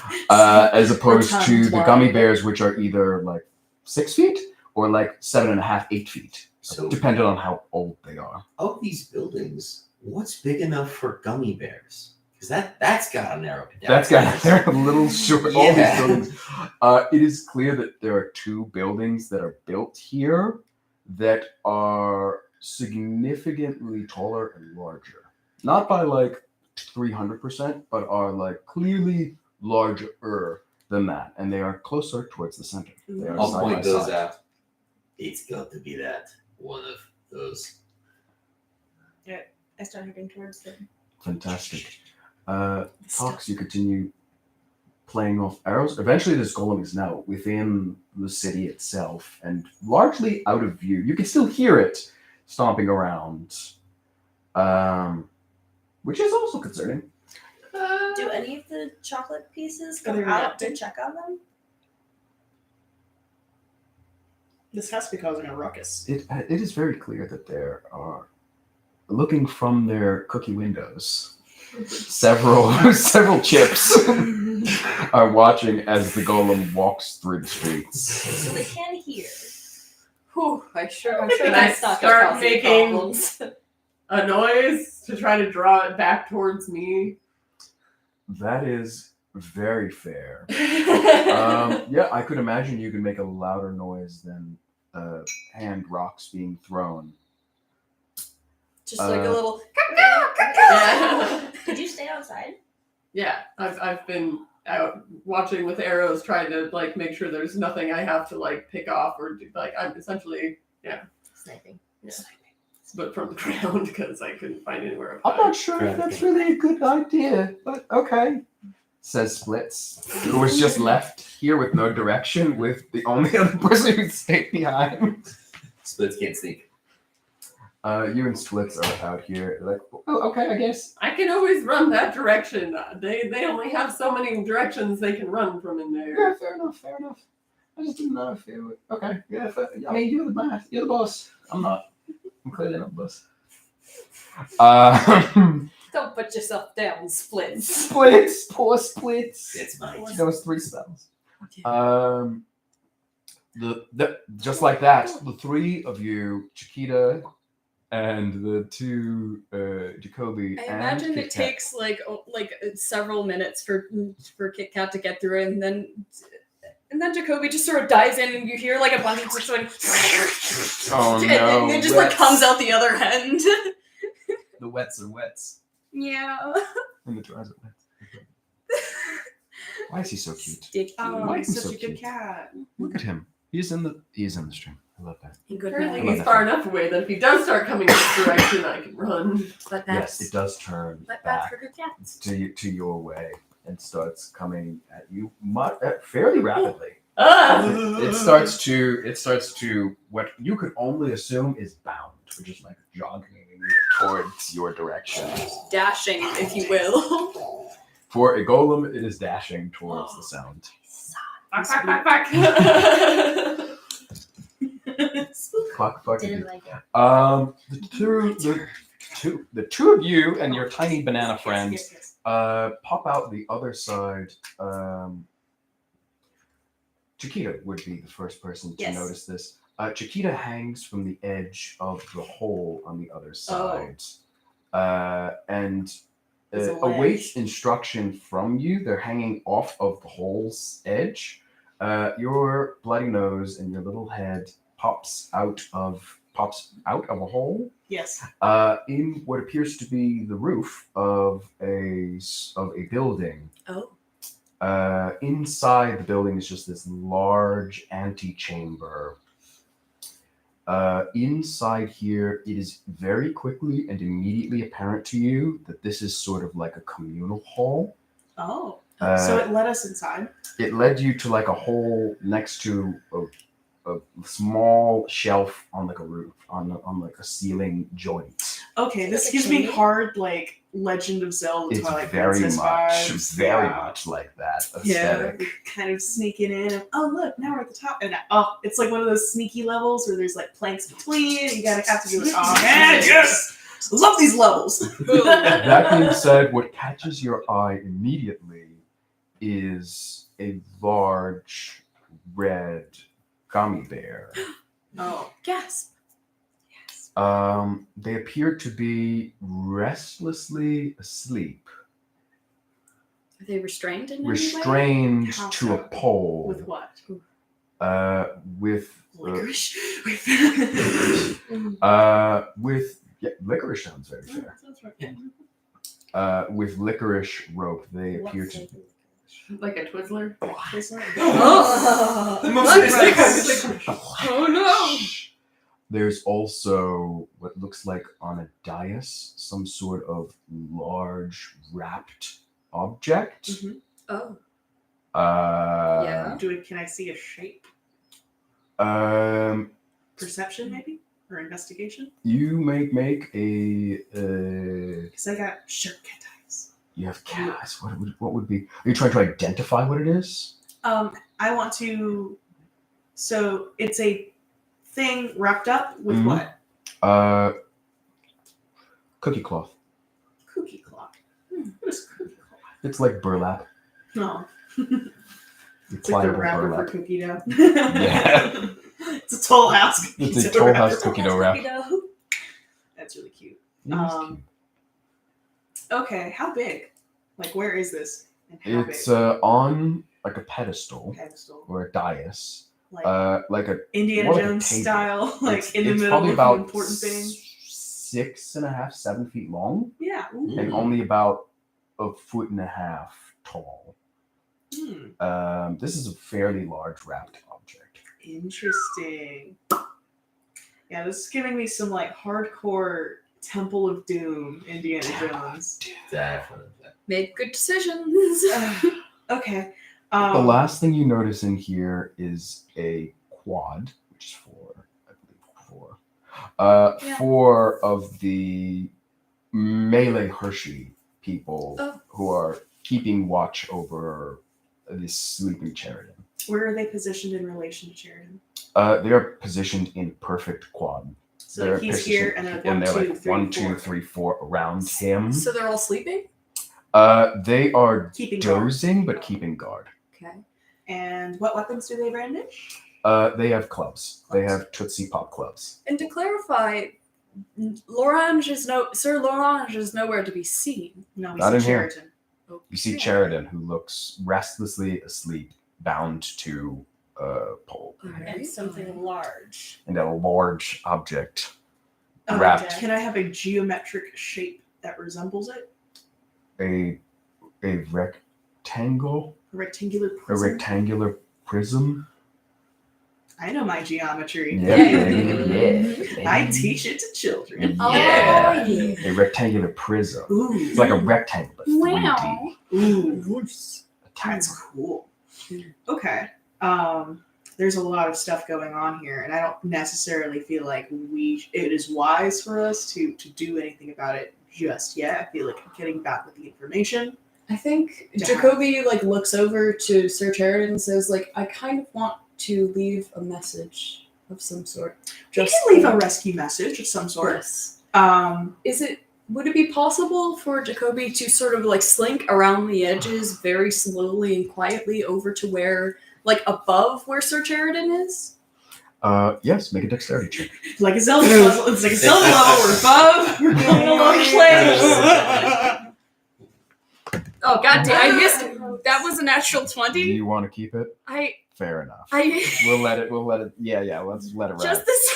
As opposed to tons the wide. gummy bears, which are either like 6 feet or like 7.5, 8 feet. So Depending on how old they are. of these buildings, what's big enough for gummy bears? Because that's got to narrow it down. They're a little short. All these Yeah. buildings. It is clear that there are 2 buildings that are built here that are significantly taller and larger. Not by like 300%, but are like clearly larger than that, and they are closer towards the center. They are I'll side by point those side. out. It's got to be that one of those. I start heading towards them. Fantastic. Fox, you continue playing off arrows. Eventually, this golem is now within the city itself and largely out of view. You can still hear it stomping around, which is also concerning. Do any of the chocolate pieces Are come they out to reacting? check on them? This has to be causing a ruckus. It is very clear that there are, looking from their cookie windows, several chips are watching as the golem walks through the streets. So they can hear. Whew, I'm sure Can I that's not gonna start cause any making- problems. A noise to try to draw it back towards me. That is very fair. Yeah, I could imagine you can make a louder noise than hand rocks being thrown. Just like a little. Yeah. Could you stay outside? Yeah, I've been out watching with arrows, trying to like make sure there's nothing I have to like pick off or do. Like I'm essentially Sniping. but from the ground because I couldn't find anywhere. to I'm hide. not sure if that's really a good idea, but okay. Says Splits, who was just left here with no direction, with the only other person who stayed behind. Splits can't sneak. You and Splits are out here, like, oh, okay, I guess. I can always run that direction. They only have so many directions they can run from in there. Yeah, fair enough. I just didn't know if it would. Okay, yeah, I mean, you're the boss. You're the boss. I'm not. I'm clearly not the boss. Don't put yourself down, Splits. Splits, poor Splits. It's mine. Those 3 spells. Just like that, the 3 of you, Chiquita, and the 2 Jacoby. I and imagine Kit it Kat. takes like several minutes for Kit Kat to get through it, and then Jacoby just sort of dives in, and you hear like a bunch of just going, Oh and no! it just like wets. comes out the other end. The wets are wets, Yeah. and the dries are wets. Why is he so cute? Sticky. Oh, Why he's is he such so a good cute? cat. Look at him. He's in the stream. I love that. Good Apparently night. he's far enough away that if he does start coming this direction, I can run. But Yes, that's it does turn but that's back for good cats. to your way and starts coming at you fairly rapidly. It starts to what you could only assume is bound, which is like jogging towards your direction. Dashing, if you will. For a golem, it is dashing towards the sound. Back. Fuck. Didn't like it. The two of you and your tiny banana friend Yes. pop out the other side. Chiquita would be the first person to Yes. notice this. Chiquita hangs from the edge of the hole on the other side, and There's a awaits ledge. instruction from you. They're hanging off of the hole's edge. Your bloody nose and your little head pops out of a hole Yes. in what appears to be the roof of a building. Oh. Inside the building is just this large antechamber. Inside here, it is very quickly and immediately apparent to you that this is sort of like a communal hall. Oh. Uh, So it led us inside. It led you to like a hole next to a small shelf on like a roof, on like a ceiling joint. Okay, this Like a gives me chimney? hard like Legend of Zelda It's Twilight very Princess vibes. much like that Yeah, aesthetic. kind of sneaking in. And, oh look, now we're at the top. And it's like one of those sneaky levels where there's like planks between. And you gotta have to be like, oh man, yes, love these levels. That being said, what catches your eye immediately is a large red gummy bear. Oh, Gasp. They appear to be restlessly asleep, Are they restrained in any way? restrained How to so? a pole. with what? With Licorice. licorice sounds very fair. With licorice rope, they appear to. Like a Twizzler. Oh. Oh no! There's also what looks like on a dais some sort of large wrapped object. Mhm. Oh. Uh, Yeah. Can I see a shape? Perception, maybe, or investigation? You may make a. Because I got sharp cat eyes. You have cast. What would be? Are you trying to identify what it is? I want to. So it's a thing wrapped up with Mhm. what? Cookie cloth. Cookie cloth. What is cookie cloth? It's like burlap. No. You It's like the pliable wrapper burlap. for cookie dough. Yeah. It's a Toll House cookie It's a dough Toll wrapper. House cookie dough wrap. That's really cute. Yeah, it's Um, Okay, how big? Like, where is this? And how It's big? on like a pedestal Pedestal. or a dais, Like like a Indiana more like a Jones table. style, like it's, in the it's middle probably of about an important thing. 6.5, 7 feet long, Yeah. Ooh. and only about 1.5 feet tall. This is a fairly large wrapped object. Interesting. Yeah, this is giving me some like hardcore Temple of Doom Indiana Jones. Definitely. Made good decisions. Okay. The last thing you notice in here is a quad, which is four, I believe, four. Yeah. 4 of the melee Hershey people who are keeping watch over this sleeping Sheridan. Where are they positioned in relation to Sheridan? They are positioned in perfect quad. So They're he's positioned- here, and then and they're 1, 2, like 3, 1, 2, 4. 3, 4 around him. So they're all sleeping? They are Keeping guard. dozing but keeping guard. Okay. And what weapons do they brandish? They have clubs. They have Tootsie Pop clubs. And to clarify, Sir Lorange is nowhere to be seen. No, we Not see in here. Sheridan. You see Sheridan, who looks restlessly asleep, bound to a pole, And something large. and a large object Oh, wrapped. Can I have a geometric shape that resembles it? A rectangle, A rectangular a prism? rectangular prism. I know my geometry. Yeah. I teach it to children. Yeah. Oh, yeah. A rectangular prism. Ooh. It's like a rectangle, but 3D. Wow. Ooh. Tiny. That's cool. Okay. there's a lot of stuff going on here, and I don't necessarily feel like it is wise for us to do anything about it just yet. I feel like getting back with the information. I think Yeah. Jacoby looks over to Sir Sheridan and says I kind of want to leave a message of some sort. You can leave a rescue message of some sort. Yes. Would it be possible for Jacoby to sort of slink around the edges very slowly and quietly over to where above where Sir Sheridan is? Yes, make a dexterity check. It's like a Zelda puzzle. It's like a Zelda level. We're above. We're going along place. Oh god damn! I missed. That was a natural Do 20. you want to keep it? I Fair enough. I We'll let it. Yeah. Let's let it ride. just this.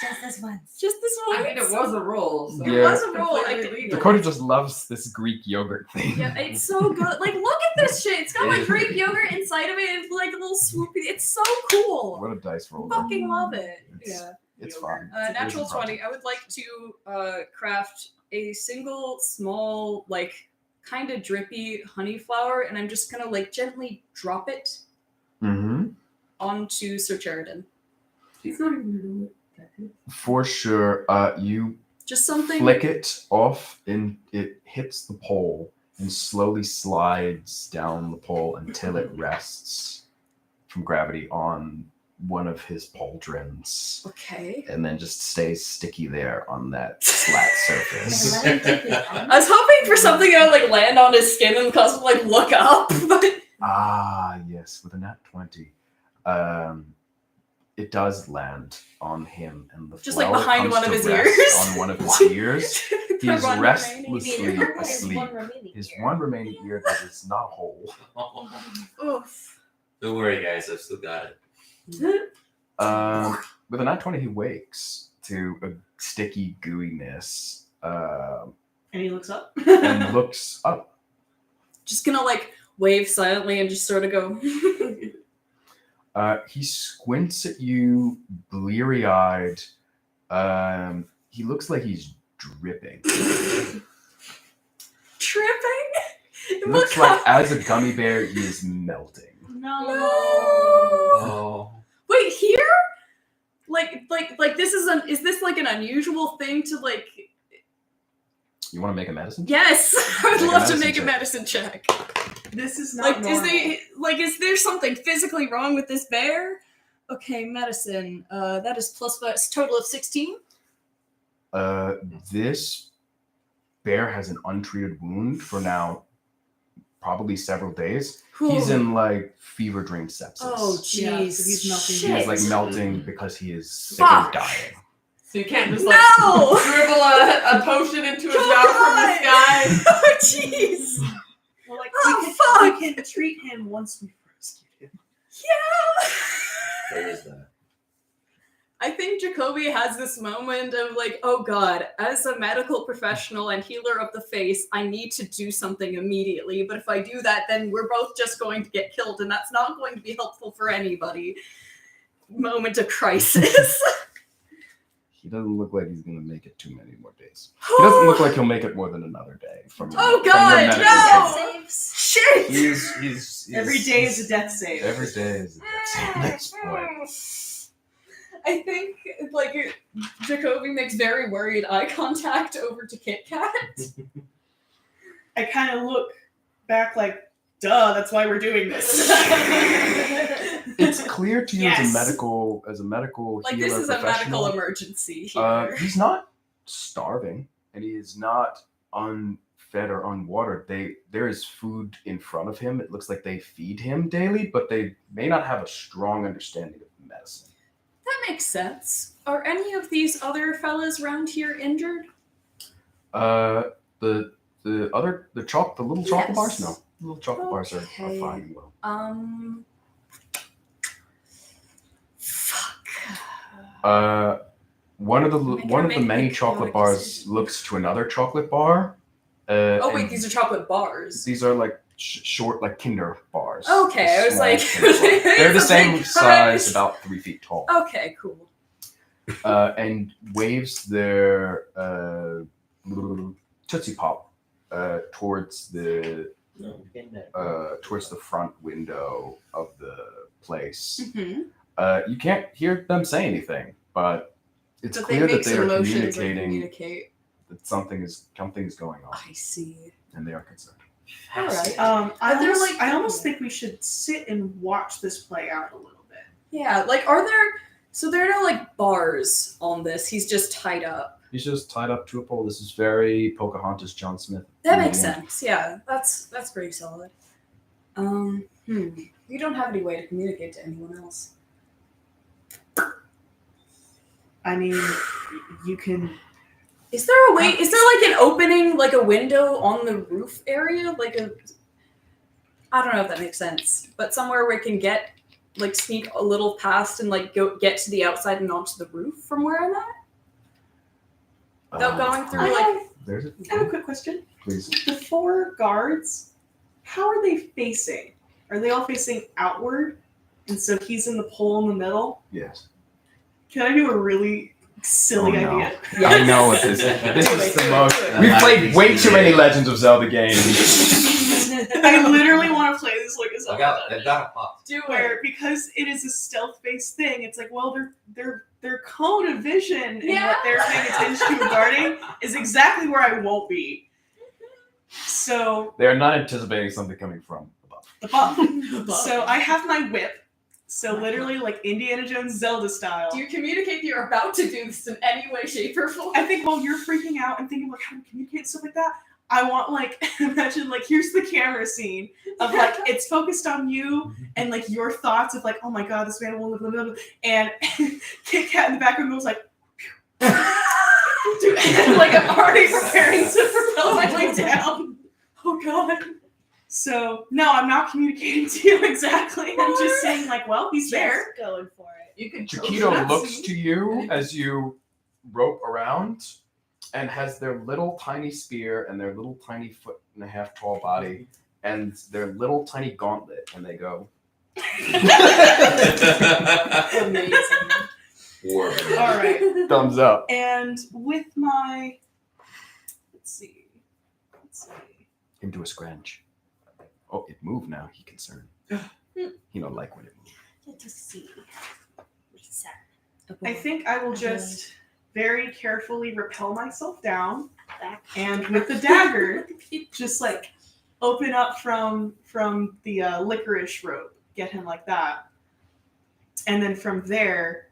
Just this once. Just this one. I mean, it was a roll. So Yeah. It was a roll. completely legal. Dakota just loves this Greek yogurt thing. Yeah, it's so good. Look at this shit. It's got Greek yogurt inside of it. It's a little swoopy. It's so cool. What a dice roll. Fucking love it. It's- Yeah. It's fun. Natural It is fun. 20. I would like to craft a single small kind of drippy honey flower, and I'm just gonna gently drop it Mm-hmm. onto Sir Sheridan. He's not even gonna know what that is. For sure. You Just something. flick it off, and it hits the pole and slowly slides down the pole until it rests from gravity on one of his pauldrons, Okay. and then just stays sticky there on that flat surface. I was hoping for something that would land on his skin and cause him look up, but Ah, yes, with a nat 20. It does land on him, and the Just, flower behind comes one of to his rest ears. On one of his ears. He's The one restlessly asleep. remaining His ear. one remaining ear that is not whole. Oof. Don't worry, guys. I've still got it. With a nat 20, he wakes to a sticky gooiness And he looks up. and looks up. Just gonna wave silently and just sort of go. He squints at you, bleary-eyed. He looks like he's dripping. Tripping. It looks like as a gummy bear, he is melting. No. Oh. Wait, here? This is this an unusual thing to You want to make a medicine? Yes, I would Make a love to medicine make a check. medicine check. This is not normal. Is there something physically wrong with this bear? Okay, medicine. That is plus 5, total of 16. This bear has an untreated wound for now probably several days. He's in fever dream sepsis. Oh Yeah, jeez. so he's melting. Shit. He's melting because he is sick Fuck. of dying. So you can't just No! dribble a potion into his mouth from the sky. Oh jeez. Well, Oh, we can treat him once we've rescued him. Yeah. Where is that? I think Jacoby has this moment of oh god, as a medical professional and healer of the face, I need to do something immediately. But if I do that, then we're both just going to get killed, and that's not going to be helpful for anybody. Moment of crisis. He doesn't look like he's going to make it too many more days. He doesn't look like he'll make it more than another day. From your, Oh, from your God, medical no! report. Shit! He's Every day is a death save. Every day is a death save at this point. I think Jacoby makes very worried eye contact over to Kit Kat. I kind of look back duh, that's why we're doing this. It's clear to you Yes. as a medical healer This is a professional. medical emergency here. He's not starving, and he is not unfed or unwatered. There is food in front of him. It looks like they feed him daily, but they may not have a strong understanding of medicine. That makes sense. Are any of these other fellas around here injured? The little chocolate Yes. bars, no. The little chocolate bars are Okay. fine and well. Fuck. One of the gonna make many a chocolate chaotic bars decision. looks to another chocolate bar. Oh wait, and these are chocolate bars. these are short, Kinder bars. Okay, I was Small like, Kinder bars. They're the it's a same big size, size. about 3 feet tall. Okay, cool. And waves their little Tootsie Pop towards the towards the front window of the place. Mm-hmm. You can't hear them say anything, but it's But clear they that make they some are motions and communicating communicate. that something is going on, I see. and they are concerned. All right. I almost think we should sit and watch this play out a little bit. Yeah, like, so there are no, like, bars on this. He's just tied up. He's just tied up to a pole. This is very Pocahontas, John Smith. That makes sense. Yeah, that's pretty solid. You don't have any way to communicate to anyone else. I mean, you can. Is there a way? Is there like an opening, like a window on the roof area, like a? I don't know if that makes sense, but somewhere where it can sneak a little past and get to the outside and onto the roof from where I'm at, without going through There's it. I have a quick question. Please. The 4 guards, how are they facing? Are they all facing outward? And so he's in the pole in the middle? Yes. Can I do a really silly idea? I know what this is. This is the most. That We've might played be way too scary. many Legends of Zelda games. I literally want to play this like a Zelda. They've got a pop. Do Where because it is a stealth-based thing, it's like, well, their cone of vision and what they're paying attention to and guarding is exactly where I won't be. So They are not anticipating something coming from above. above. So I have my whip. So literally like Indiana Jones Zelda style. Do you communicate you're about to do this in any way, shape, or form? I think while you're freaking out and thinking like how to communicate and stuff like that, I want like imagine like here's the camera scene of like it's focused on you and like your thoughts of like, oh my god, this man won't live, and Kit Kat in the background goes like like I'm already preparing to propel my way down. Oh god. So no, I'm not communicating to you exactly. I'm just saying like, well, he's there. Just going for it. You can Chiquito looks to you as you rope around and has their little tiny spear and their little tiny 1.5 tall body and their little tiny gauntlet, and they go. Amazing. War. All right. Thumbs up. And with my let's see. Into a scratch. Oh, it moved now. He concerned. He don't like when it moves. Let us see. Reset. I think I will just very carefully rappel myself down Back. and with the dagger just like open up from the licorice rope, get him like that, and then from there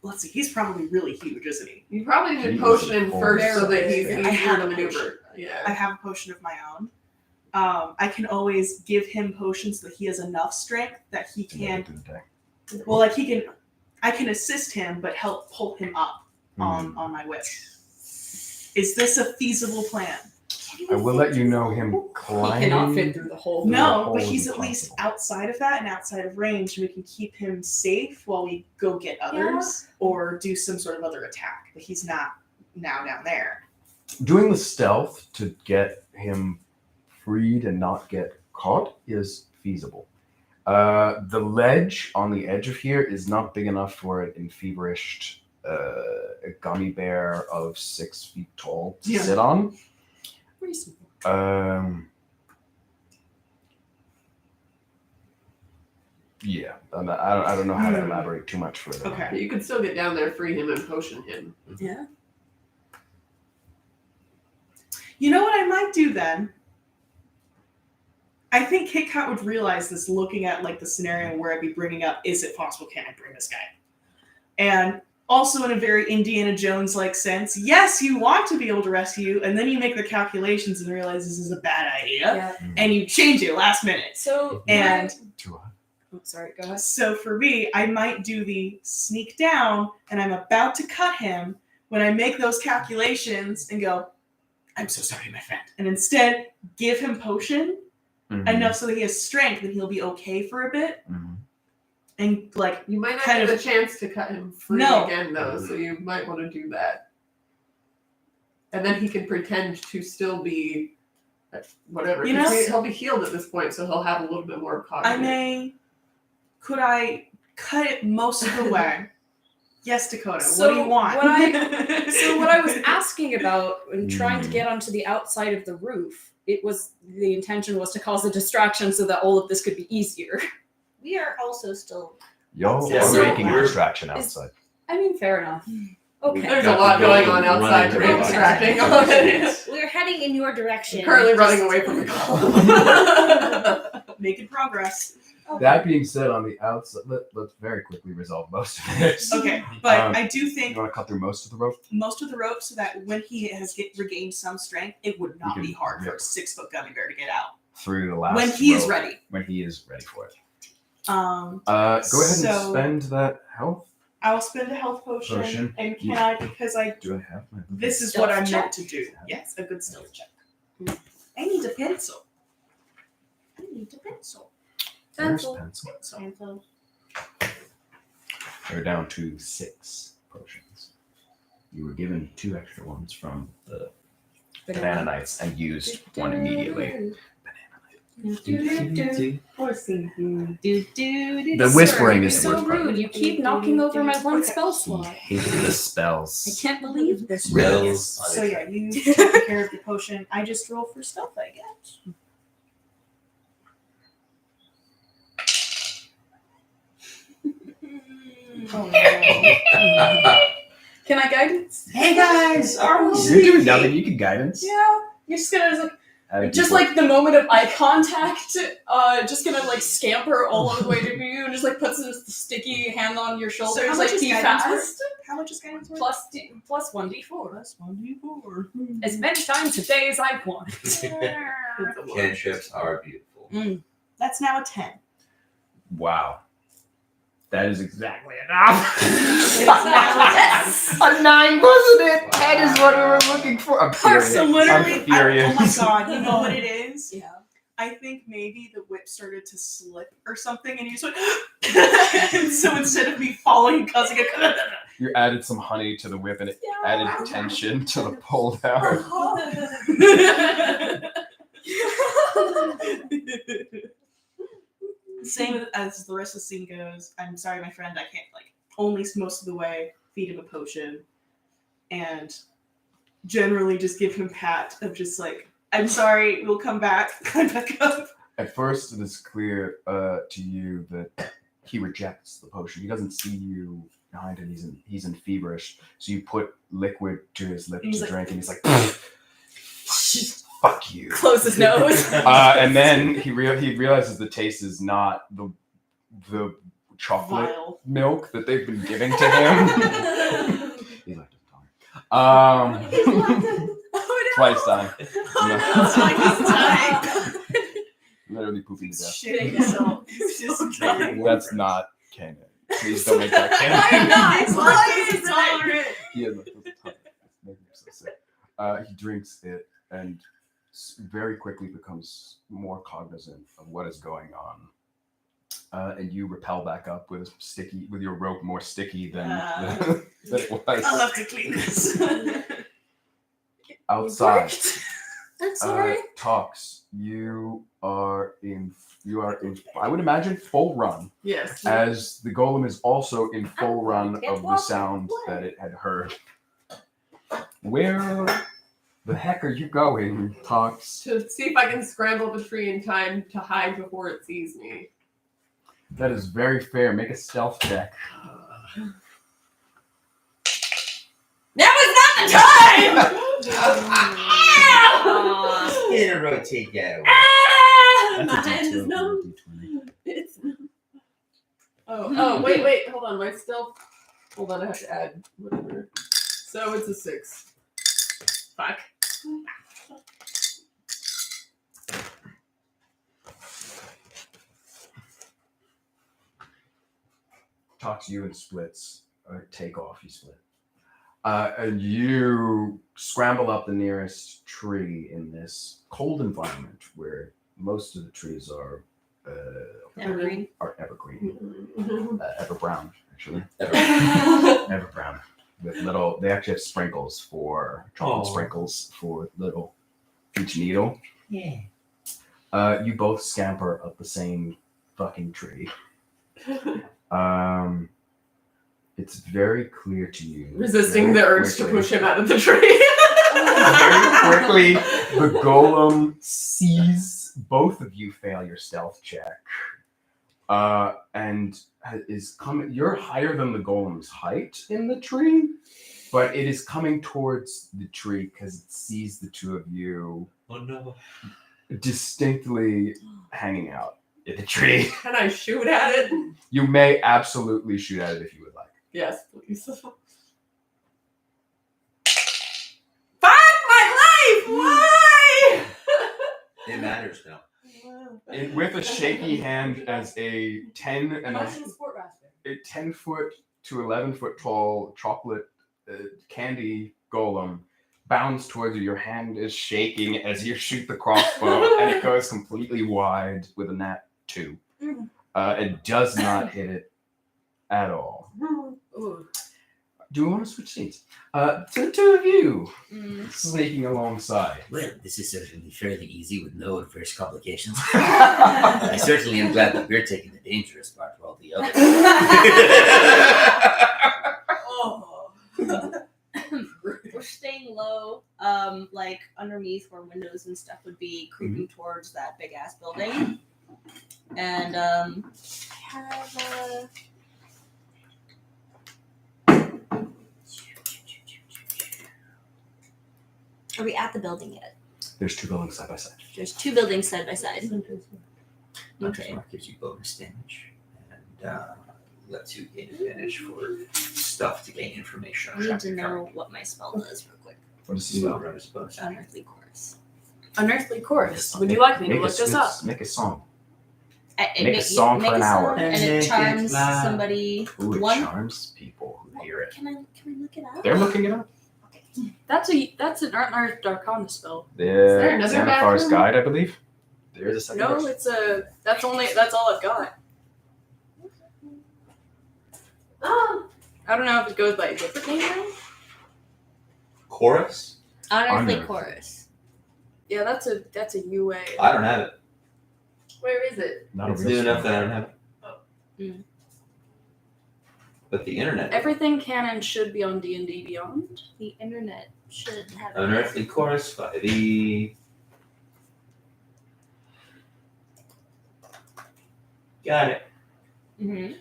let's see, he's probably really huge, isn't he? You probably need He to potion is him first so that he's I easier have to a maneuver. potion. I Yeah. have a potion of my own. I can always give him potions so that he has enough strength that he can well like I can assist him but help pull him up on my whip. Is this a feasible plan? I will let you know him He climbing. cannot fit through the hole. No, hole but is he's at least impossible. outside of that and outside of range, and we can keep him safe while we go get others or do some sort of other attack. But he's not now down there. Doing the stealth to get him freed and not get caught is feasible. The ledge on the edge of here is not big enough for an enfeverished gummy bear of 6 feet tall to sit on. Reasonable. Yeah, I don't know how to elaborate too much further. Okay. But you could still get down there, free him, and potion him. Yeah. You know what I might do then? I think Kit Kat would realize this looking at like the scenario where I'd be bringing up, is it possible, can I bring this guy? And also in a very Indiana Jones-like sense, yes, you want to be able to rescue, and then you make the calculations and realize this is a bad idea, Yeah. and you change it last minute. So And oh, sorry, go ahead. so for me, I might do the sneak down, and I'm about to cut him when I make those calculations and go, I'm so sorry, my friend. And instead, give him potion enough so that he has strength and he'll be okay for a bit. And like, You might not Kind get of- a chance to cut him free No. again, though, so you might want to do that. And then he can pretend to still be whatever. You 'cause know- he'll be healed at this point, so he'll have a little bit more cognitive. could I cut it most of the way? Yes, Dakota. So what do you want? So what I was asking about when trying to get onto the outside of the roof the intention was to cause a distraction so that all of this could be easier. We are also still. Y'all Yeah, are so making a we're- distraction outside. I mean, fair enough. Okay. There's a lot going on outside to be Running distracting. around. We're heading in your direction. Currently running away from the call. Making progress. That being said, on the outside, let's very quickly resolve most of this. Okay, but Um, I do You think want to cut through most of the rope? most of the rope so that when he has regained some strength, it would not You be can hard for rip a 6-foot gummy bear to get out. Through the last When he is rope. ready. When he is ready for it. Um, Go ahead and So- spend that health. I'll spend a health potion. And can I, because Do I have my this is Stealth what I'm check? meant to do. Yes, a good stealth check. I need a pencil. Where's Pencil. pencil? We're down to 6 potions. You were given 2 extra ones from the Banan-knights and used one immediately. The whispering is so rude. You keep knocking over my one spell He slot. hates the I spells. can't believe this. Spells. So yeah, you take care of the potion. I just roll for stealth, I guess. Oh no. Can I guidance? Hey guys, are we You're doing nothing. You can guidance. Yeah. You're just gonna Having just people- like the moment of eye contact, just gonna like scamper all the way to you and just like puts a sticky hand on your shoulder. So how It's much like is be guidance fast. How much is guidance worth? Plus 1d4. Plus 1d4. As many times a day as I want. Cantrips are beautiful. That's now a 10. Wow. That is exactly enough. It's now A 9, wasn't it? That is what we were looking for. I'm furious. So literally- I'm furious. Oh my god, you know what it is? Yeah. I think maybe the whip started to slip or something and you just went and so instead of me falling and causing a You added some honey to the whip and it added tension to the pull down. Same as the rest of the scene goes. I'm sorry, my friend, I can't only most of the way feed him a potion and generally just give him a pat of just I'm sorry, we'll come back, climb back up. At first, it is clear to you that he rejects the potion. He doesn't see you behind him. He's in feverish. So you put liquid to his lip And he's to like- drink, and he's like, "Fuck you." Close his nose. And then he realizes the taste is not the chocolate Vile. milk that they've been giving to him. He's like, twice dying. Literally pooping to death. Shitting himself. He's just That's not canon. Please don't make that canon. He has like a ton. It's making me so sick. He drinks it and very quickly becomes more cognizant of what is going on. And you repel back up with your rope more sticky than it was. I'll have to clean this. Outside, I'm sorry. Talks. You are in. I would imagine full run. Yes. As the golem is also in full run Can't of the walk sound away. that it had heard. Where the heck are you going, Talks? To see if I can scramble the tree in time to hide before it sees me. That is very fair. Make a stealth check. Now is not the time! Gonna rotate that away. My hand is numb. It's Oh, wait, hold on. My stealth. Hold on, I have to add whatever. So it's a 6. Fuck. Talks you and splits. Take off, you split. And you scramble up the nearest tree in this cold environment where most of the trees are Evergreen. evergreen. Ever brown, actually. Ever. Ever brown. With little, they actually have sprinkles chocolate Aw. sprinkles for little each needle. Yeah. You both scamper up the same fucking tree. It's very clear to you. Resisting the very urge to quickly. push him out of the tree. Very quickly, the golem sees both of you fail your stealth check, and is coming. You're higher than the golem's height in the tree, but it is coming towards the tree because it sees the two of you Oh no. distinctly hanging out in the tree. Can I shoot at it? You may absolutely shoot at it if you would like. Yes, please. Fuck my life! Why? It matters now. With a shaky hand, as a 10 and a sport raspberry. a 10 foot to 11 foot tall chocolate candy golem bounds towards you. Your hand is shaking as you shoot the crossbow, and it goes completely wide with a nat 2. It does not hit it at all. Ooh. Do we want to switch scenes? To the two of you sneaking alongside. Well, this is certainly fairly easy with no adverse complications. I certainly am glad that we're taking the dangerous part while the others. We're staying low, like underneath where windows and stuff would be, creeping towards that big ass building. And I have Are we at the building yet? There's 2 buildings side by side. There's 2 buildings side by side. Hunter's Mark gives you bonus damage and lets you gain advantage for stuff to gain information. I need to know what my spell does real quick. What is You the will run as bonus. Unearthly Chorus. Unearthly chorus. Would you like me to look this up? Make a song. It Make a song for an hour. And Make it it charms loud. somebody. Ooh, it One. charms people who hear it. Can I look it up? They're looking it up. That's an Unearthed Arcana spell. there another Xanathar's bathroom? Guide, I believe. There is a second No, verse. it's that's all I've got. I don't know if it goes by a different name now. Chorus? Unearthly Unearthly. Chorus. Yeah, that's a UA. I don't have it. Where is it? Not a It's real new song. enough that I don't have it. Mm. But the internet. Everything canon should be on D&D Beyond. The internet should have it. Unearthly Chorus 5e. Got it. Mm-hmm.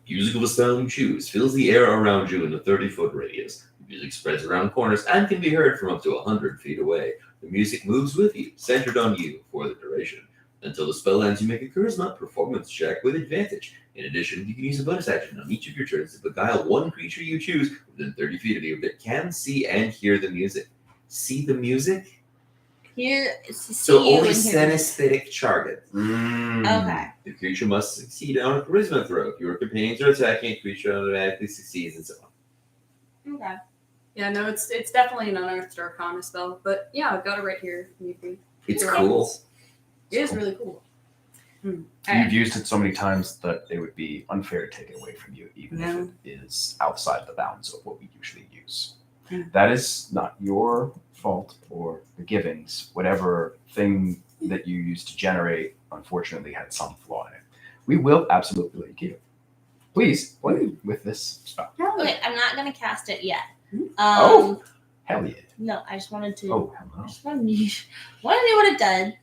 Music of a style you choose fills the air around you in a 30-foot radius. The music spreads around corners and can be heard from up to 100 feet away. The music moves with you, centered on you for the duration. Until the spell ends, you make a charisma performance check with advantage. In addition, you can use a bonus action on each of your turns to beguile one creature you choose within 30 feet of you that can see and hear the music. See the music? Here, So only synesthetic target. Okay. The creature must succeed on a charisma throw. If you are companions or attacking, a creature automatically succeeds and so on. Okay. Yeah, no, it's definitely an Unearthed Arcana spell. But yeah, I've got it right here. It's cool. It is really cool. You've used it so many times that it would be unfair to take it away from you, even Yeah. if it is outside the bounds of what we usually use. Yeah. That is not your fault or the givens. Whatever thing that you used to generate, unfortunately, had some flaw in it. We will absolutely let you keep it. Please play with this spell. Okay, I'm not gonna cast it yet. Oh. Hell yeah. No, I just wanted to. Oh, I hello. just wanted to see what it did.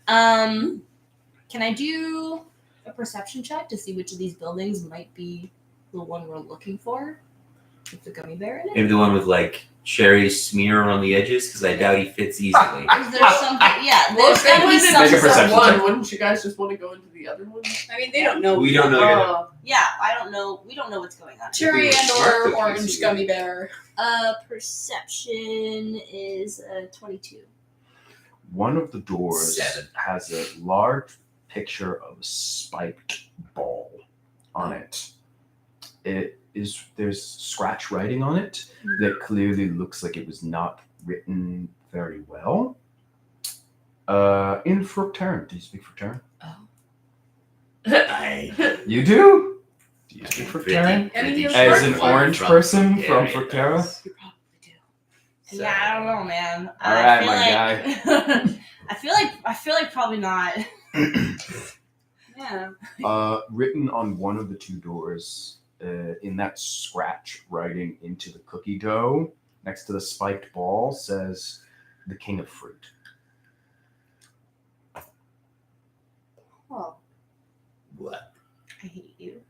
Can I do a perception check to see which of these buildings might be the one we're looking for with the gummy bear in it? Maybe the one with like cherry smear on the edges, because I doubt he fits easily. Is there something? Yeah, Well, there's if they gotta be went into Make a something. perception one, check. wouldn't you guys just want to go into the other one? I mean, they don't know. We don't know yet. Yeah, I don't know. We don't know what's going on. Cherry If we were and smart, or we could orange see gummy bear. Perception is 22. One of the doors 7. has a large picture of a spiked ball on it. There's scratch writing on it that clearly looks like it was not written very well. In Fructera. Do you speak Fructera? I You do? Do you speak pretty- Fructera? Any of As an Fructera orange from person from Fructera, Fructera? yes. You probably do. So, Yeah, I don't know, man. All right, my guy. I feel like probably not. Yeah. Written on one of the two doors in that scratch, writing into the cookie dough next to the spiked ball says the King of Fruit. Oh. What? I hate you.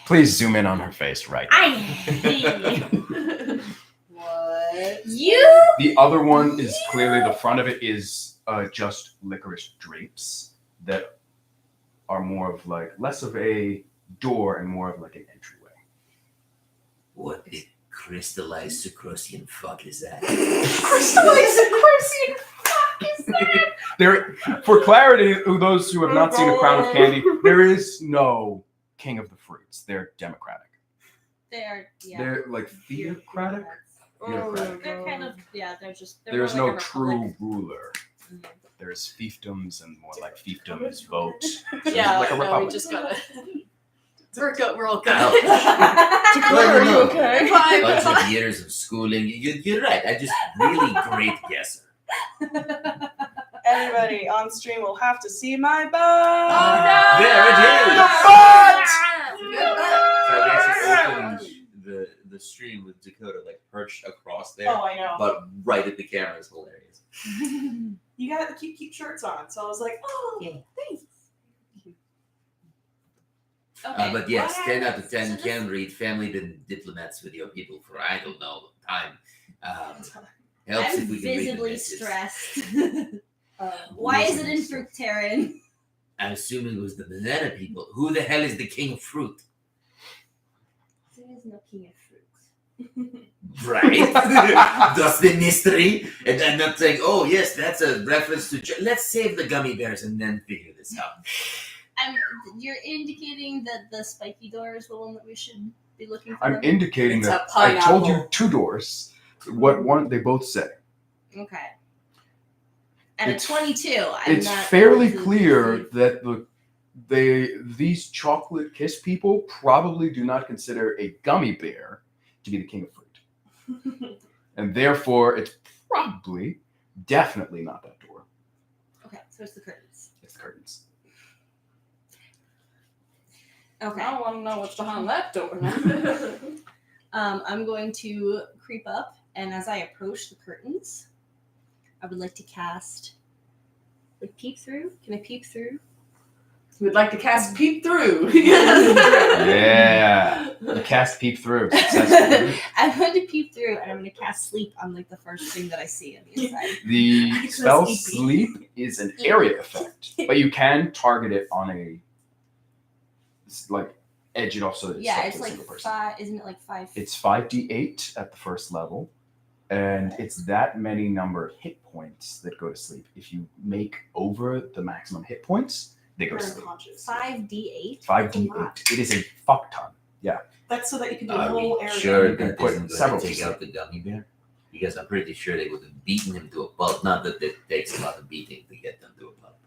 Please zoom in on her face right now. I hate you. What? You? The other one is clearly the front of it is just licorice drapes that are more of like less of a door and more of like an entryway. What the crystallized Sucrosian fuck is that? Crystallized Sucrosian fuck is that? There, for clarity, those who have not seen A Crown of Candy, there is no King of the Fruits. They're democratic. They're, yeah. They're like theocratic. Theocratic. They're kind of, yeah, they're just. They're There's more no like a true republic. ruler. Mhm. There's fiefdoms and more like fiefdoms vote. Yeah, like a no, we republic. just gotta. We're all good. Well, Are you no. okay? Bunch of years of schooling. You're right. I just really great guesser. Everybody on stream will have to see my butt. Oh, no! There it is. So I actually opened the stream with Dakota like perched across there, Oh, I know. but right at the camera is hilarious. You got the cute shirts on, so I was like, oh, Yeah. thanks. Okay. But yes, what 10 out of happens? 10 So this- can read family diplomats with your people for I don't know time. Helps I'm if we can read the visibly messages. stressed. Why is it in Fructera? I'm assuming it was the banana people. Who the hell is the king of fruit? There is no king of fruits. Right? That's the mystery. And I'm not saying, oh yes, that's a reference to. Let's save the gummy bears and then figure this out. You're indicating that the spiky door is the one that we should be looking for? I'm indicating It's that a I told you pineapple. 2 doors. What one they both say. Okay. And It's- at 22, I'm It's not fairly able to clear see- that these chocolate kiss people probably do not consider a gummy bear to be the king of fruit. And therefore it's probably definitely not that door. Okay, so it's the curtains. It's the curtains. Okay. I want to know what's behind that door now. I'm going to creep up, and as I approach the curtains, I would like to cast, like, peep through. Can I peep through? We'd like to cast peep through. Yeah. You cast peep through successfully. I'm going to peep through, and I'm going to cast sleep on, like, the first thing that I see on the inside. The spell Sleepy. sleep is an area effect, but you can target it on a edge it off so that it's Yeah, stuck it's to a like single person. 5. Isn't it like 5? It's 5d8 at the first level, and it's that many number of hit points that go to sleep. If you make over the maximum hit points, they go to sleep. Unconscious. 5d8. 5d8. It is a fuck ton. That's so that you can do a Are whole we area. sure You can that put isn't going several to take to out the gummy bear? Because I'm pretty sure they would have beaten him to a pulp. Not that it takes a lot of beating to get them to a pulp.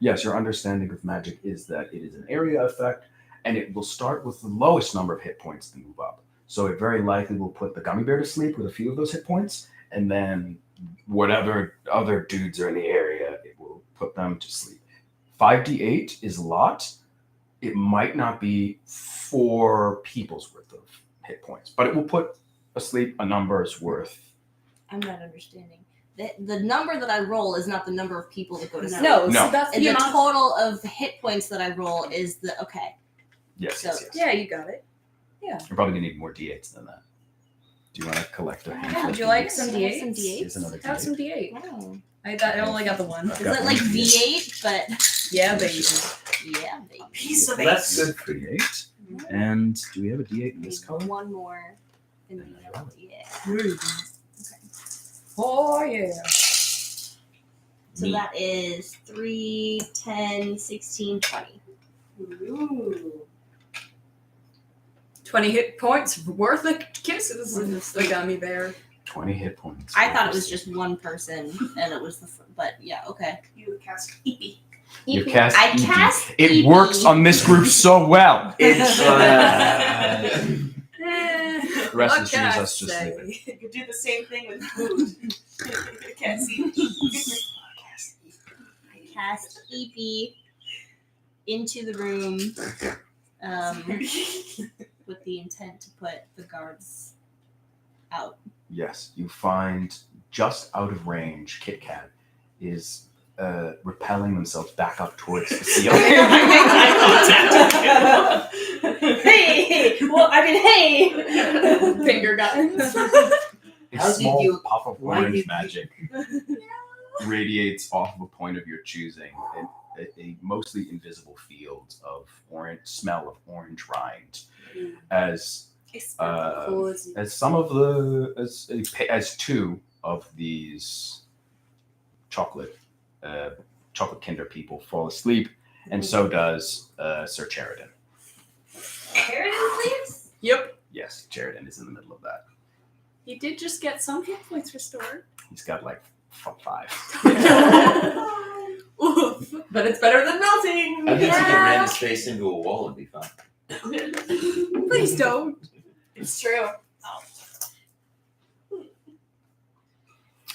Yes, your understanding of magic is that it is an area effect, and it will start with the lowest number of hit points to move up. So it very likely will put the gummy bear to sleep with a few of those hit points, and then whatever other dudes are in the area, it will put them to sleep. 5d8 is a lot. It might not be 4 people's worth of hit points, but it will put asleep a number's worth. I'm not understanding. The number that I roll is not the number of people that go to sleep. No, No. so that's And the the amount. total of hit points that I roll is the okay. Yes, So- yes, yes. Yeah, you got it. You're probably gonna need more d8s than that. Do you want to collect a handful of Would you like d8s? some Can I have D8s? some D8s? Here's another Have d8. some D8. Wow. I only got the one. I've Is got it like one V8? But Yeah, baby. yeah, baby. Piece of That's eight. good for d8. And do we have a d8 in this Need color? one more in the middle. Yeah. Oh yeah. So that is 3, 10, 16, 20. Ooh. 20 hit points worth of kisses in the gummy bear. 20 hit points. I thought it was just one person, and it was but yeah, okay. You cast Eepy. You cast I Eepy. cast It Eepy. works on this group so well. It's The the rest of the series us just sleeping. You could do the same thing with food. Can't see. I cast Eepy into the room. with the intent to put the guards out. Yes, you find just out of range, Kit Kat is repelling themselves back up towards the ceiling. Hey! Well, I mean, hey! Finger guns. A How did small you- puff of why orange did you- magic radiates off of a point of your choosing, a mostly invisible field of orange smell of orange rind, as some of the as two of these chocolate Kinder people fall asleep, and so does Sir Sheridan. Sheridan sleeps? Yep. Yes, Sheridan is in the middle of that. He did just get some hit points restored. He's got like 5. Oof. But it's better than nothing. I think he can ram his face into a wall and be fine. Please don't. It's true.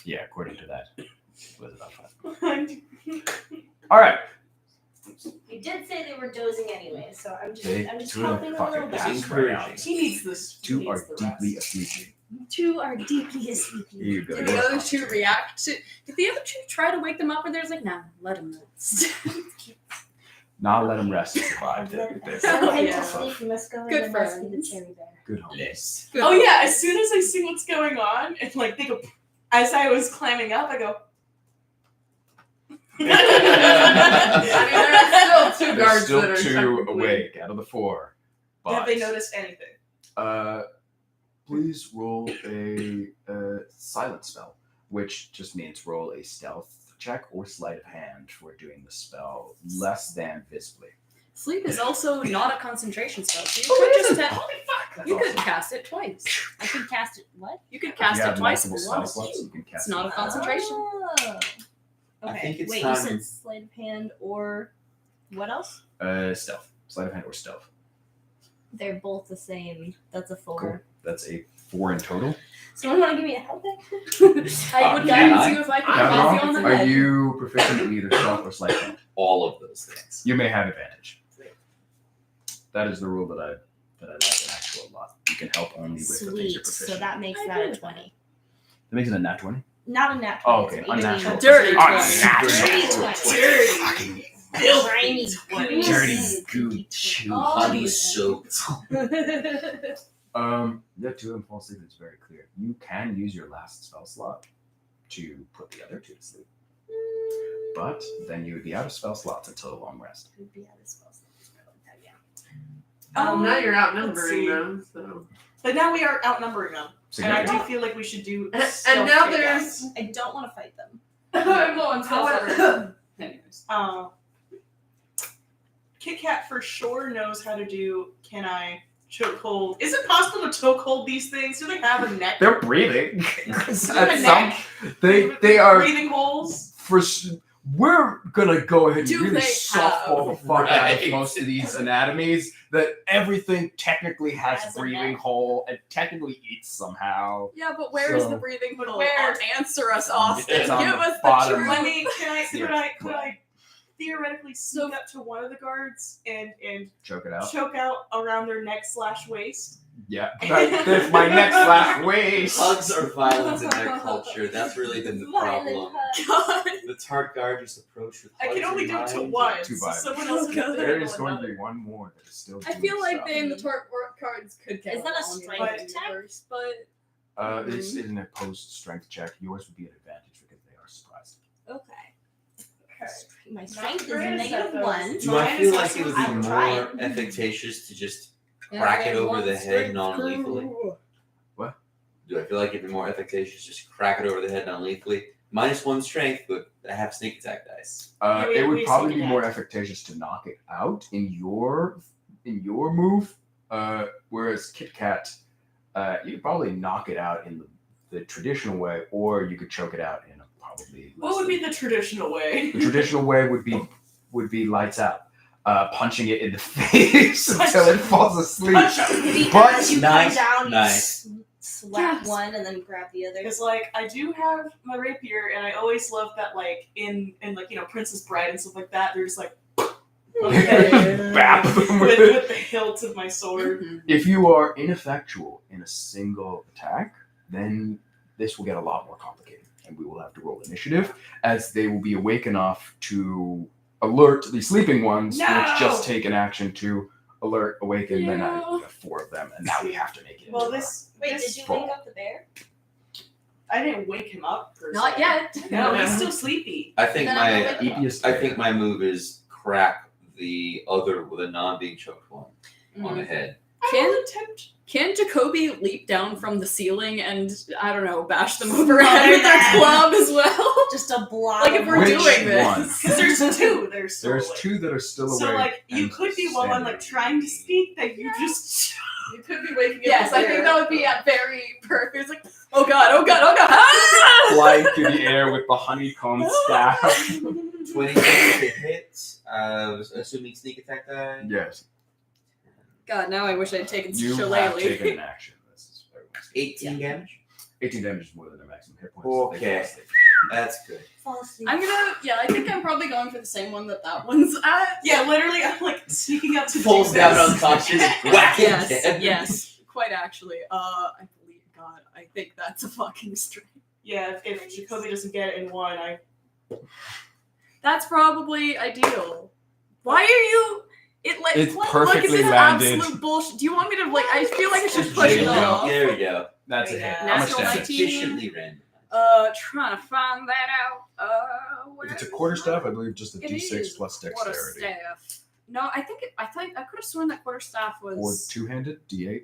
Yeah, according to that, it was about 5. Oh. All right. You did say they were dozing anyway, so I'm just They helping a fucking little bit. passed right out. Encouraging. He needs this. He Two needs are the deeply rest. asleep. Two are deeply asleep. Here you go. Did the other two react to? Did the other two try to wake them up, or there's like, nah, let them rest. Not let them rest and survive. They're So when Yeah. to sleep, you must go in Good and rescue the friends. cherry bear. good homies. Yes. Good. Oh yeah, as soon as I see what's going on, and like they go, as I was climbing up, I go. I mean, there are still two There's guards still that are 2 technically- awake out of the 4. But, Have they noticed anything? Please roll a silent spell, which just means roll a stealth check or sleight of hand for doing the spell less than visibly. Sleep is also not a concentration spell, so you Oh, could it just isn't. have, That's you could awesome. cast it twice. I can cast it. What? You could If cast you it have twice if multiple you spell wanted slots, to. you can cast It's not it. a concentration. Oh. Okay. I think it's Wait, time- you said sleight of hand or what else? Stealth. Sleight of hand or stealth. They're both the same. That's a 4. Cool. That's a 4 in total. Someone want to give me a helping? I would can guidance I? you if I could Now, pass you on the are head. you proficient in either stealth or sleight of hand? All of those things. You may have advantage. That is the rule that I like an actual lot. You can help only with the things you're Sweet. proficient. So that makes I that agree a with 20. That makes it a nat 20. Not a nat 20. Oh, it's okay. an 18. Unnatural. Dirty Unnatural. Dirty. Fucking Grimy. dirty Ooh. goo chew. Oh, Honey yeah. soaked. Yeah, 2 of them fall asleep. It's very clear. You can use your last spell slot to put the other 2 to sleep, but then you would be out of spell slots until a long rest. Would be out of spell slots. Now you're Let's outnumbering see. them, so. But now we are outnumbering them, and I do Significant. feel like we should do. And stealth now takedowns. there's. I don't want to fight them. I'm going However, Anyways. Kit Kat for sure knows how to do. Can I chokehold? Is it possible to chokehold these things? Do they have a neck? They're breathing. Do At they have a some, neck? they are breathing holes. We're gonna go ahead and Do really they softball the have- fuck out of Right. most of these anatomies. That everything technically has Has a a breathing neck. hole and technically eats somehow. Yeah, but where is So- the breathing hole? Where? Answer us, Austin. It's Give on the us the bottom. truth. Let me. Can I? Yeah. Could I theoretically sneak up to one of the guards and Choke it out. choke out around their neck / waist? Yeah, that's my next waist. Hugs are violent in their culture. That's really been the problem. God. The Tartguard just approach with I hugs can only in do it to mind. one. Too So violent. someone else can God. do There it is to going to another. be one more that is still. I doing feel like stuff. they and the tort cards could count. Is that a on you strength by check? universe, but This is an opposed strength check. Yours would be an advantage because they are surprised. Okay. Okay. My strength is great negative at 1. Do I Mine feel is like it would be I'm more trying. efficacious to just yeah, crack they it have over one the head strength non-lethally? crew. Do I feel like it'd be more efficacious just crack it over the head non-lethally? -1 strength, but I have sneak attack dice. Yeah, we It have would probably sneak be more attack. efficacious to knock it out in your move. Whereas Kit Kat, you could probably knock it out in the traditional way, or you could choke it out in a probably. What would be the traditional way? The traditional way would be lights out, punching it in the face until it falls asleep. But As you nice, come down, nice. you slap Yes. one and then grab the other. It's like I do have my rapier, and I always love that, like in like Princess Bride and stuff like that. They're just like Okay. Bap them with with it. the hilt of my sword. If you are ineffectual in a single attack, then this will get a lot more complicated, and we will have to roll initiative, as they will be awake enough to alert the sleeping ones, No! which just take an action to alert, awaken, then Yeah. we have 4 of them, and now we have to make it. Well, into this. Wait, this- did you Roll. wake up the bear? I didn't wake him up. Per Not se. yet. No, he's still sleepy. I think Then I'm my gonna wake him up. I think my move is crack the other, the non-being choked one on the head. Can- I will attempt. Can Jacoby leap down from the ceiling and, I don't know, bash them over the head with their club as well? Just a blob. Like if we're Which doing this. one? Because there's two that are still There's awake. 2 that are still awake. So like you and could be while I'm like standing. trying to speak that you just You could be waking up. Yes, the I think bear. that would be a very perfect. It's like, oh god, oh god, oh god. Ah! Fly through the air with the honeycomb staff. 26 to hit, assuming sneak attack die. Yes, God, now I wish I'd taken you have Shillelagh. taken an action. This is everyone's 18 damage. 18 damage is more than their maximum hit points. Okay. They fall asleep. That's good. Fall asleep. I'm gonna, I think I'm probably going for the same one that one's at. yeah, literally I'm like sneaking up to Falls do down this. unconscious. Whack it. Yes, quite actually. I believe, God, I think that's a fucking straight. Yeah, if Jacoby doesn't get it in one, I That's probably ideal. Why are you? It's look, perfectly is this landed. absolute bullshit? Do you want me to like? I feel like I should Just push it there you go. off. There we go. That's a hit. Yeah. How much Natural damage? 19. Sufficiently random. Trying to find that out. If it's a quarterstaff, I believe just a It D6 is plus quarter dexterity. staff. No, I think I could have sworn that quarterstaff Or was. two-handed, D8.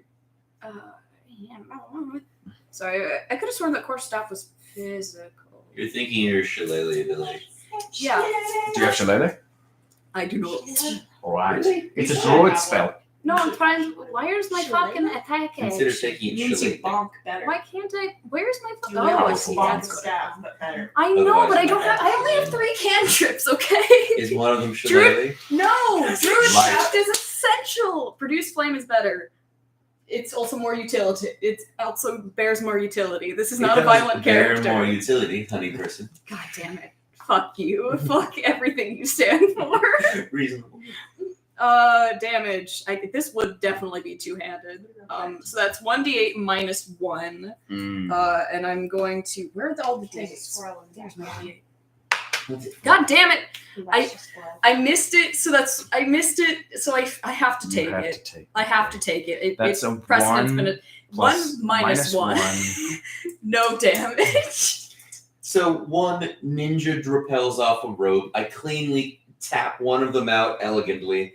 Yeah, no. Sorry, I could have sworn that quarterstaff was physical. You're thinking your shillelagh ability. Yeah, Do you have Shillelagh? I do not. Alright. Really? It's a You should druid have spell. No, I'm trying. Where's my fucking attack Consider edge? taking It means you shillelagh. bonk better. Why can't I? Where's my You fucking? literally Oh, see, bonk that's the good. staff, but better. I know, Otherwise but I you don't might have. have I only to- have 3 cantrips. Okay. Is one of them shillelagh? No, druid Light. shaft is essential. Produce flame is better. It's also more utility. It also bears more utility. This is not a violent Bear character. more utility, honey person. God damn it. Fuck you. Fuck everything you stand for. Reasonable. Damage. I think this would definitely be two-handed. So that's 1d8 minus 1. And I'm going to. Where are all the things? There's my d8. God damn it! I missed it. So I missed it. So I have to take You have it. to take I have to take it. That's a precedent's 1 been a plus 1 minus 1. No damage. So one ninja rappels off a rope. I cleanly tap one of them out elegantly.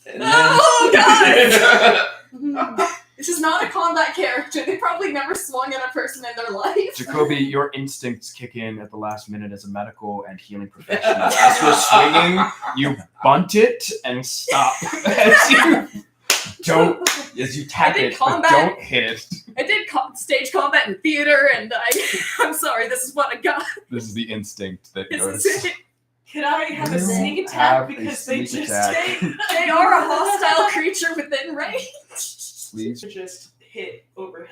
And then... Oh, God! This is not a combat character. They probably never swung at a person in their life. Jacoby, your instincts kick in at the last minute as a medical and healing professional. As you're swinging, you bunt it and stop. As you tap I did it, combat. but don't hit it. I did stage combat in theater, and I'm sorry, this is what I got. This is the instinct that This goes. is it. Could I have a You sneak attack have a because they sneak just attack. They are a hostile creature within range. Please. just hit overhead?